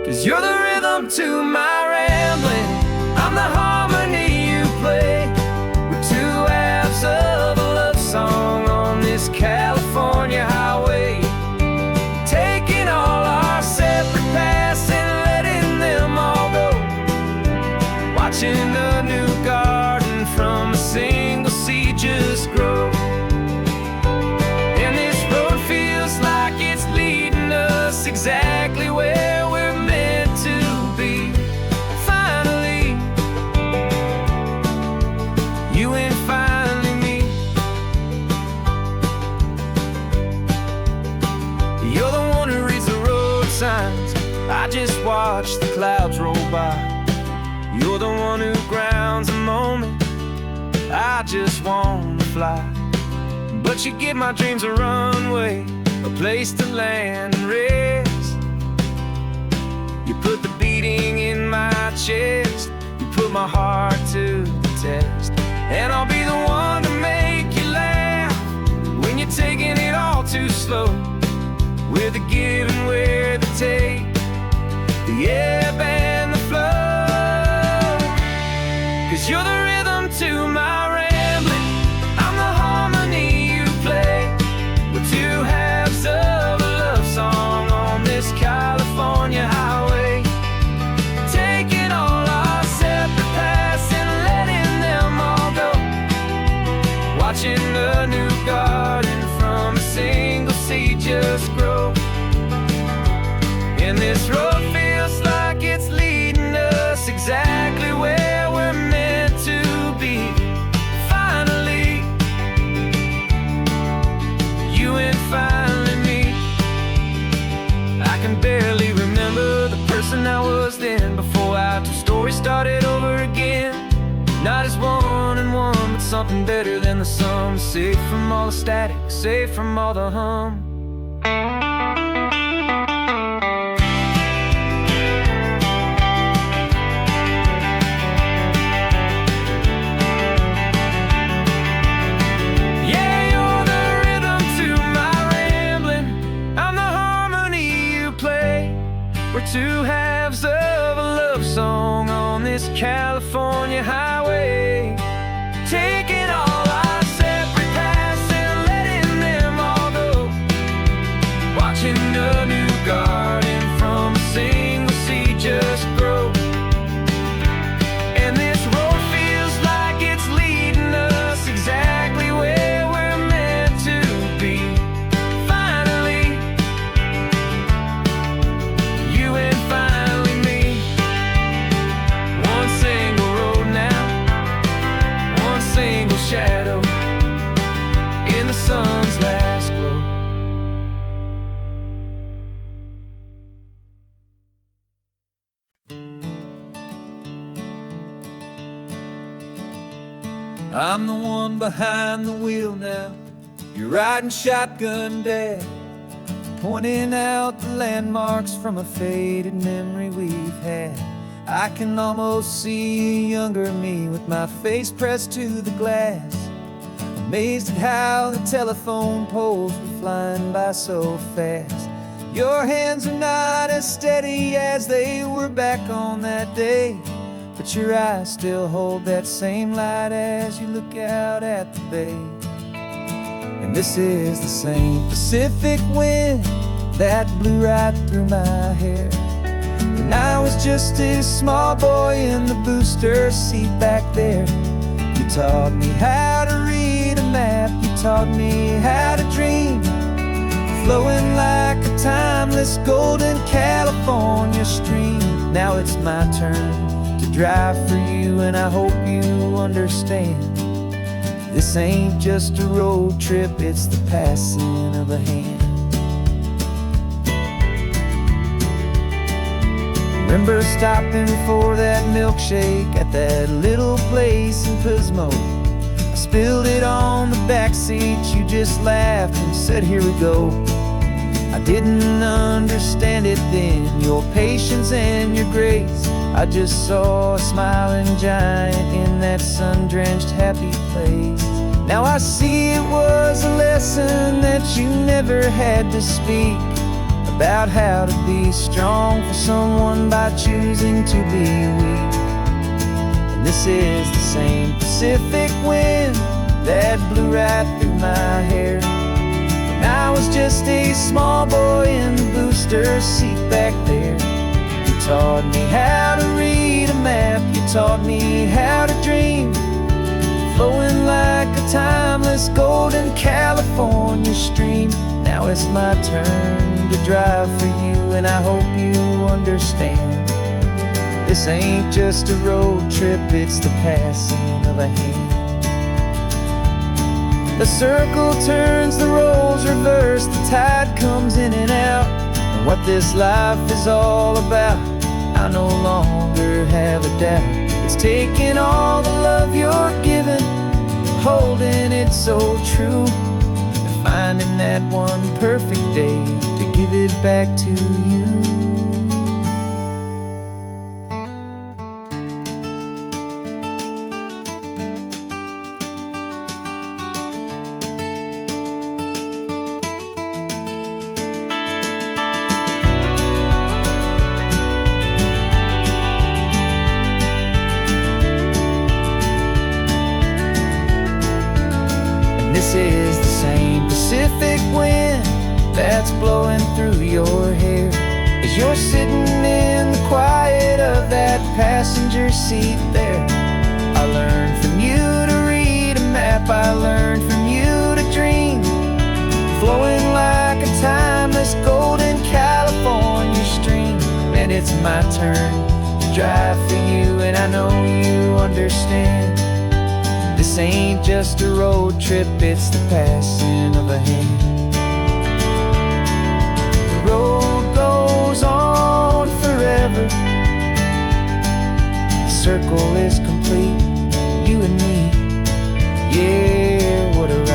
'Cause you're the rhythm to my rambling, I'm the harmony you play. We're two halves of a love song on this California highway, taking all our separate paths and letting them all go, watching a new garden from a single seed just grow. And this road feels like it's leading us exactly where we're meant to be. Finally, you and finally me. You're the one who reads the road signs, I just watch the clouds roll by. You're the one who grounds a moment, I just wanna fly. But you give my dreams a runway, a place to land and rest. You put the beating in my chest, you put my heart to the test. And I'll be the one to make you laugh when you're taking it all too slow. We're the give and we're the take, the ebb and the flow. 'Cause you're the rhythm to my rambling, I'm the harmony you play. We're two halves of a love song on this California highway, taking all our separate paths and letting them all go, watching a new garden from a single seed just grow. And this road feels like it's leading us exactly where we're meant to be. Finally, you and finally me. I can barely remember the person I was then, before our two stories started over again. Not as one and one, but something better than the sum. Safe from all the static, safe from all the hum. Yeah, you're the rhythm to my rambling, I'm the harmony you play. We're two halves of a love song on this California highway, taking all our separate paths and letting them all go, watching a new garden from a single seed just grow. And this road feels like it's leading us exactly where we're meant to be. Finally, you and finally me. One single road now, one single shadow in the sun's last glow. I'm the one behind the wheel now, you're riding shotgun, Dad, pointing out the landmarks from a faded memory we've had. I can almost see a younger me with my face pressed to the glass, amazed at how the telephone poles were flying by so fast. Your hands are not as steady as they were back on that day, but your eyes still hold that same light as you look out at the bay. And this is the same Pacific wind that blew right through my hair. And I was just a small boy in the booster seat back there. You taught me how to read a map, you taught me how to dream, flowing like a timeless golden California stream. Now it's my turn to drive for you, and I hope you understand. This ain't just a road trip, it's the passing of a hand. Remember stopping for that milkshake at that little place in Pismo. I spilled it on the back seat, you just laughed and said, here we go. I didn't understand it then, your patience and your grace. I just saw a smiling giant in that sun-drenched happy place. Now I see it was a lesson that you never had to speak, about how to be strong for someone by choosing to be weak. And this is the same Pacific wind that blew right through my hair when I was just a small boy in the booster seat back there. You taught me how to read a map, you taught me how to dream, flowing like a timeless golden California stream. Now it's my turn to drive for you, and I hope you understand. This ain't just a road trip, it's the passing of a hand. The circle turns, the roles reverse, the tide comes in and out. And what this life is all about, I no longer have a doubt. It's taking all the love you're giving, holding it so true, and finding that one perfect day to give it back to you. This is the same Pacific wind that's blowing through your hair as you're sitting in the quiet of that passenger seat there. I learned from you to read a map, I learned from you to dream, flowing like a timeless golden California stream. And it's my turn to drive for you, and I know you understand. This ain't just a road trip, it's the passing of a hand. The road goes on forever, the circle is complete, you and me, yeah, what a ride.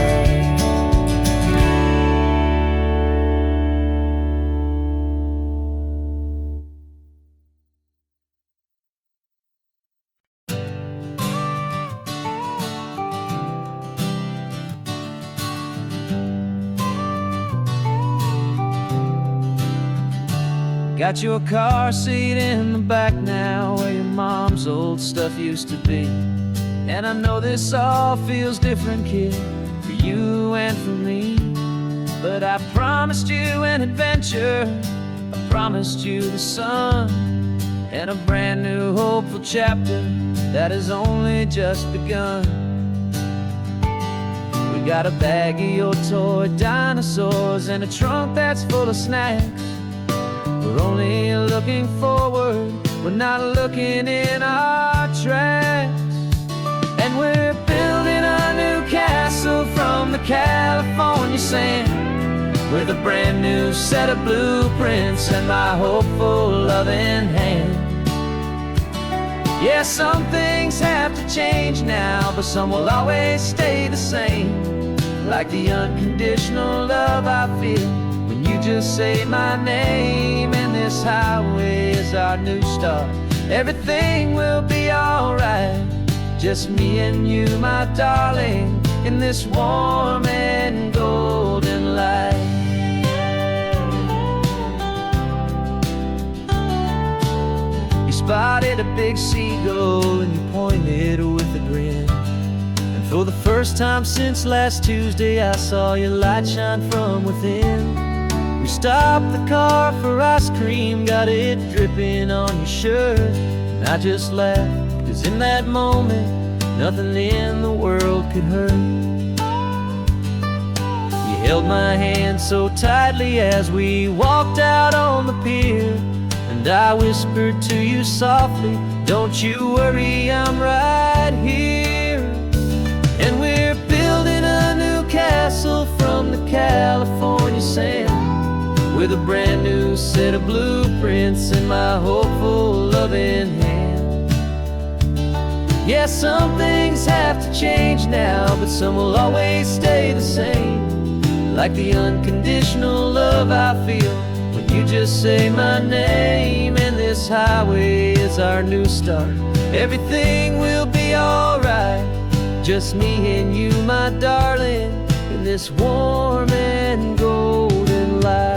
Got your car seat in the back now, where your mom's old stuff used to be. And I know this all feels different, kid, for you and for me. But I promised you an adventure, I promised you the sun, and a brand new hopeful chapter that has only just begun. We got a bag of your toy dinosaurs and a trunk that's full of snacks. We're only looking forward, we're not looking in our tracks. And we're building a new castle from the California sand, with a brand new set of blueprints and my hopeful loving hand. Yeah, some things have to change now, but some will always stay the same, like the unconditional love I feel when you just say my name. And this highway is our new start, everything will be alright. Just me and you, my darling, in this warm and golden light. You spotted a big seagull and you pointed with a grin. And for the first time since last Tuesday, I saw your light shine from within. We stopped the car for ice cream, got it dripping on your shirt. And I just laughed, 'cause in that moment, nothing in the world could hurt. You held my hand so tightly as we walked out on the pier, and I whispered to you softly, don't you worry, I'm right here. And we're building a new castle from the California sand, with a brand new set of blueprints in my hopeful, loving hand. Yeah, some things have to change now, but some will always stay the same. Like the unconditional love I feel when you just say my name. And this highway is our new start. Everything will be alright, just me and you, my darling, in this warm and golden light.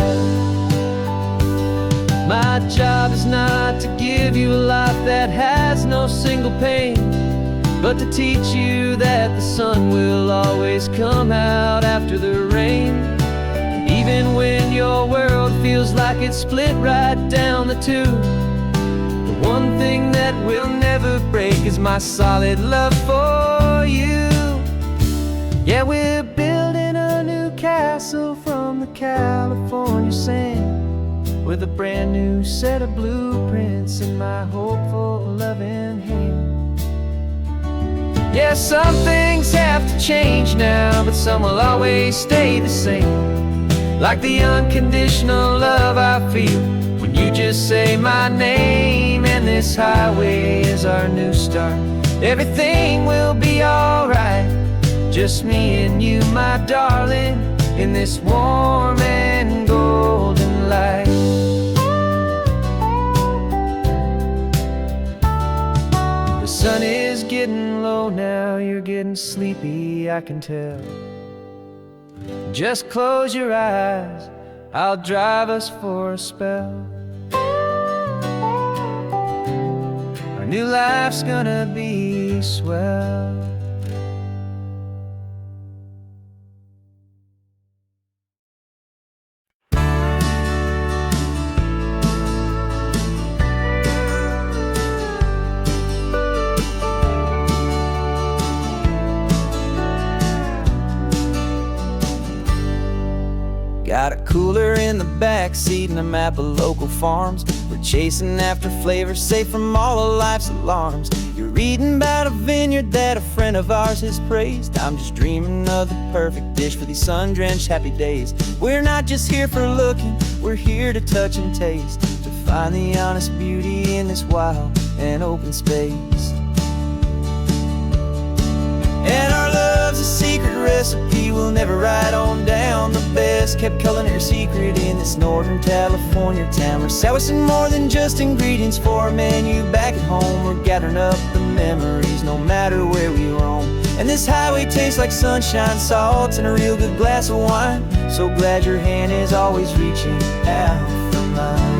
My job is not to give you a life that has no single pain, but to teach you that the sun will always come out after the rain. And even when your world feels like it's split right down the two, the one thing that will never break is my solid love for you. Yeah, we're building a new castle from the California sand, with a brand new set of blueprints in my hopeful, loving hand. Yeah, some things have to change now, but some will always stay the same. Like the unconditional love I feel when you just say my name. And this highway is our new start. Everything will be alright, just me and you, my darling, in this warm and golden light. The sun is getting low now, you're getting sleepy, I can tell. Just close your eyes, I'll drive us for a spell. Our new life's gonna be swell. Got a cooler in the back seat and a map of local farms. We're chasing after flavors safe from all of life's alarms. You're reading about a vineyard that a friend of ours has praised. I'm just dreaming of the perfect dish for these sun-drenched happy days. We're not just here for looking, we're here to touch and taste, to find the honest beauty in this wild and open space. And our love's a secret recipe we'll never write on down. The best kept culinary secret in this Northern California town. We're selling more than just ingredients for a menu back at home. We're gathering up the memories no matter where we roam. And this highway tastes like sunshine, salt, and a real good glass of wine. So glad your hand is always reaching out for mine.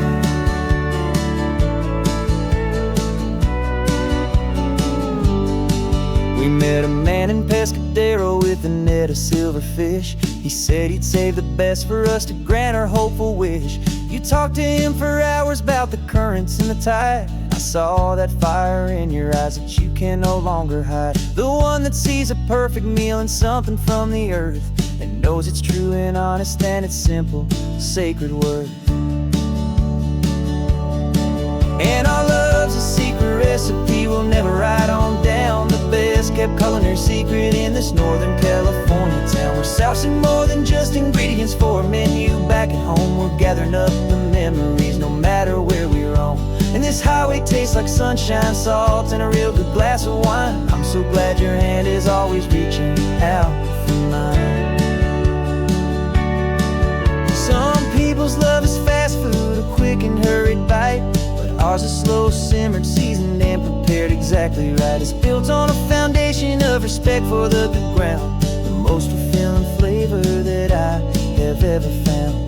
We met a man in Pescadero with a net of silverfish. He said he'd save the best for us to grant our hopeful wish. You talked to him for hours about the currents and the tide. I saw that fire in your eyes that you can no longer hide. The one that sees a perfect meal in something from the earth, and knows it's true and honest and it's simple, sacred worth. And our love's a secret recipe we'll never write on down. The best kept culinary secret in this Northern California town. We're sourcing more than just ingredients for a menu back at home. We're gathering up the memories no matter where we roam. And this highway tastes like sunshine, salt, and a real good glass of wine. I'm so glad your hand is always reaching out for mine. Some people's love is fast food, a quick and hurried bite. Ours is slow simmered, seasoned and prepared exactly right. It's built on a foundation of respect for the good ground, the most fulfilling flavor that I have ever found.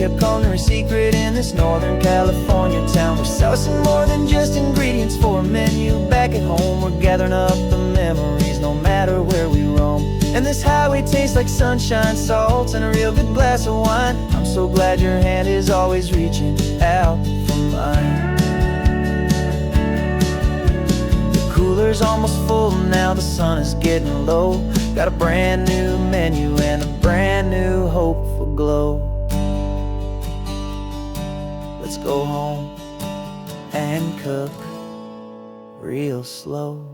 kept culinary secret in this Northern California town. We're selling more than just ingredients for a menu. Back at home, we're gathering up the memories, no matter where we roam. And this highway tastes like sunshine, salt, and a real good glass of wine. I'm so glad your hand is always reaching out for mine. The cooler's almost full now, the sun is getting low. Got a brand new menu and a brand new hopeful glow. Let's go home and cook real slow.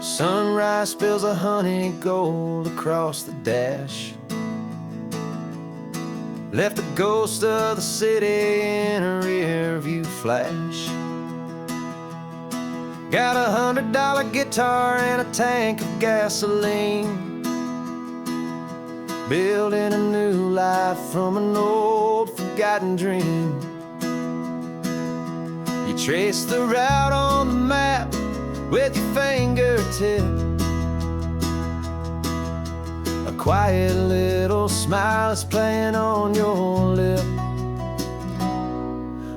Sunrise spills a honey gold across the dash. Left the ghost of the city in a rear view flash. Got a $100 guitar and a tank of gasoline, building a new life from an old forgotten dream. You trace the route on the map with your fingertip, a quiet little smile is playing on your lip.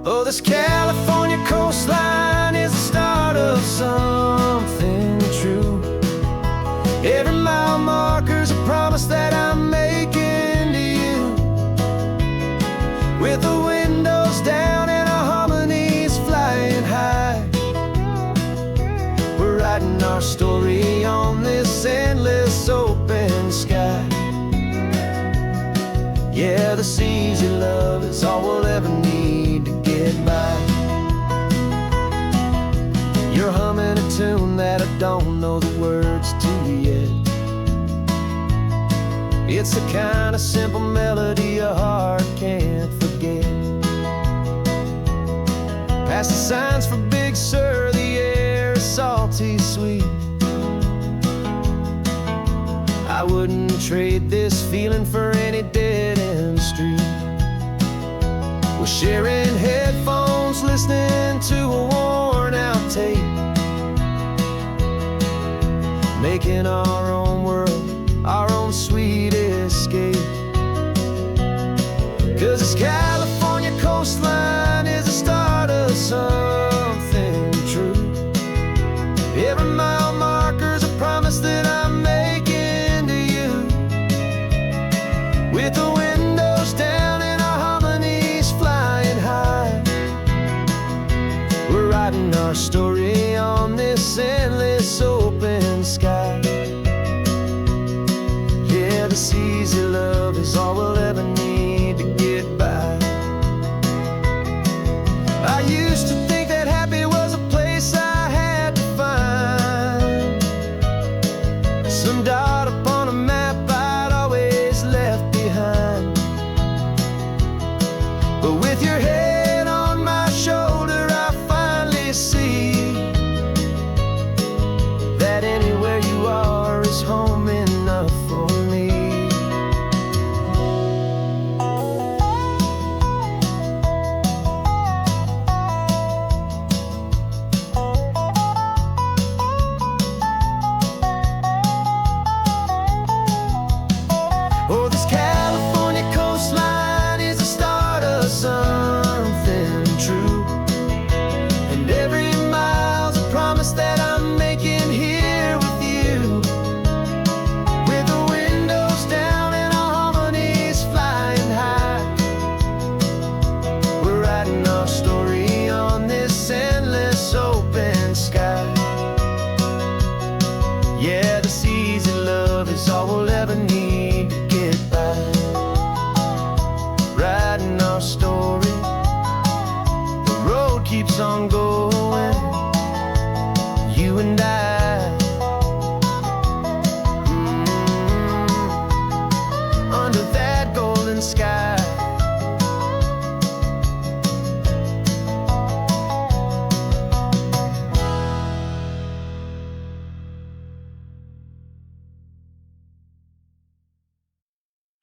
Oh, this California coastline is the start of something true. Every mile marker's a promise that I'm making to you. With the windows down and our harmonies flying high, we're writing our story on this endless open sky. Yeah, this easy love is all we'll ever need to get by. You're humming a tune that I don't know the words to yet. It's the kind of simple melody a heart can't forget. Past the signs for Big Sur, the air is salty sweet. I wouldn't trade this feeling for any dead-end street. We're sharing headphones, listening to a worn-out tape, making our own world, our own sweet escape. 'Cause this California coastline is the start of something true. Every mile marker's a promise that I'm making to you. With the windows down and our harmonies flying high, we're writing our story on this endless open sky. Yeah, this easy love is all we'll ever need to get by. I used to think that happy was a place I had to find, some dot upon a map I'd always left behind. But with your head on my shoulder, I finally see that anywhere you are is home enough for me. Oh, this California coastline is the start of something true. And every mile's a promise that I'm making here with you. With the windows down and our harmonies flying high, we're writing our story on this endless open sky. Yeah, this easy love is all we'll ever need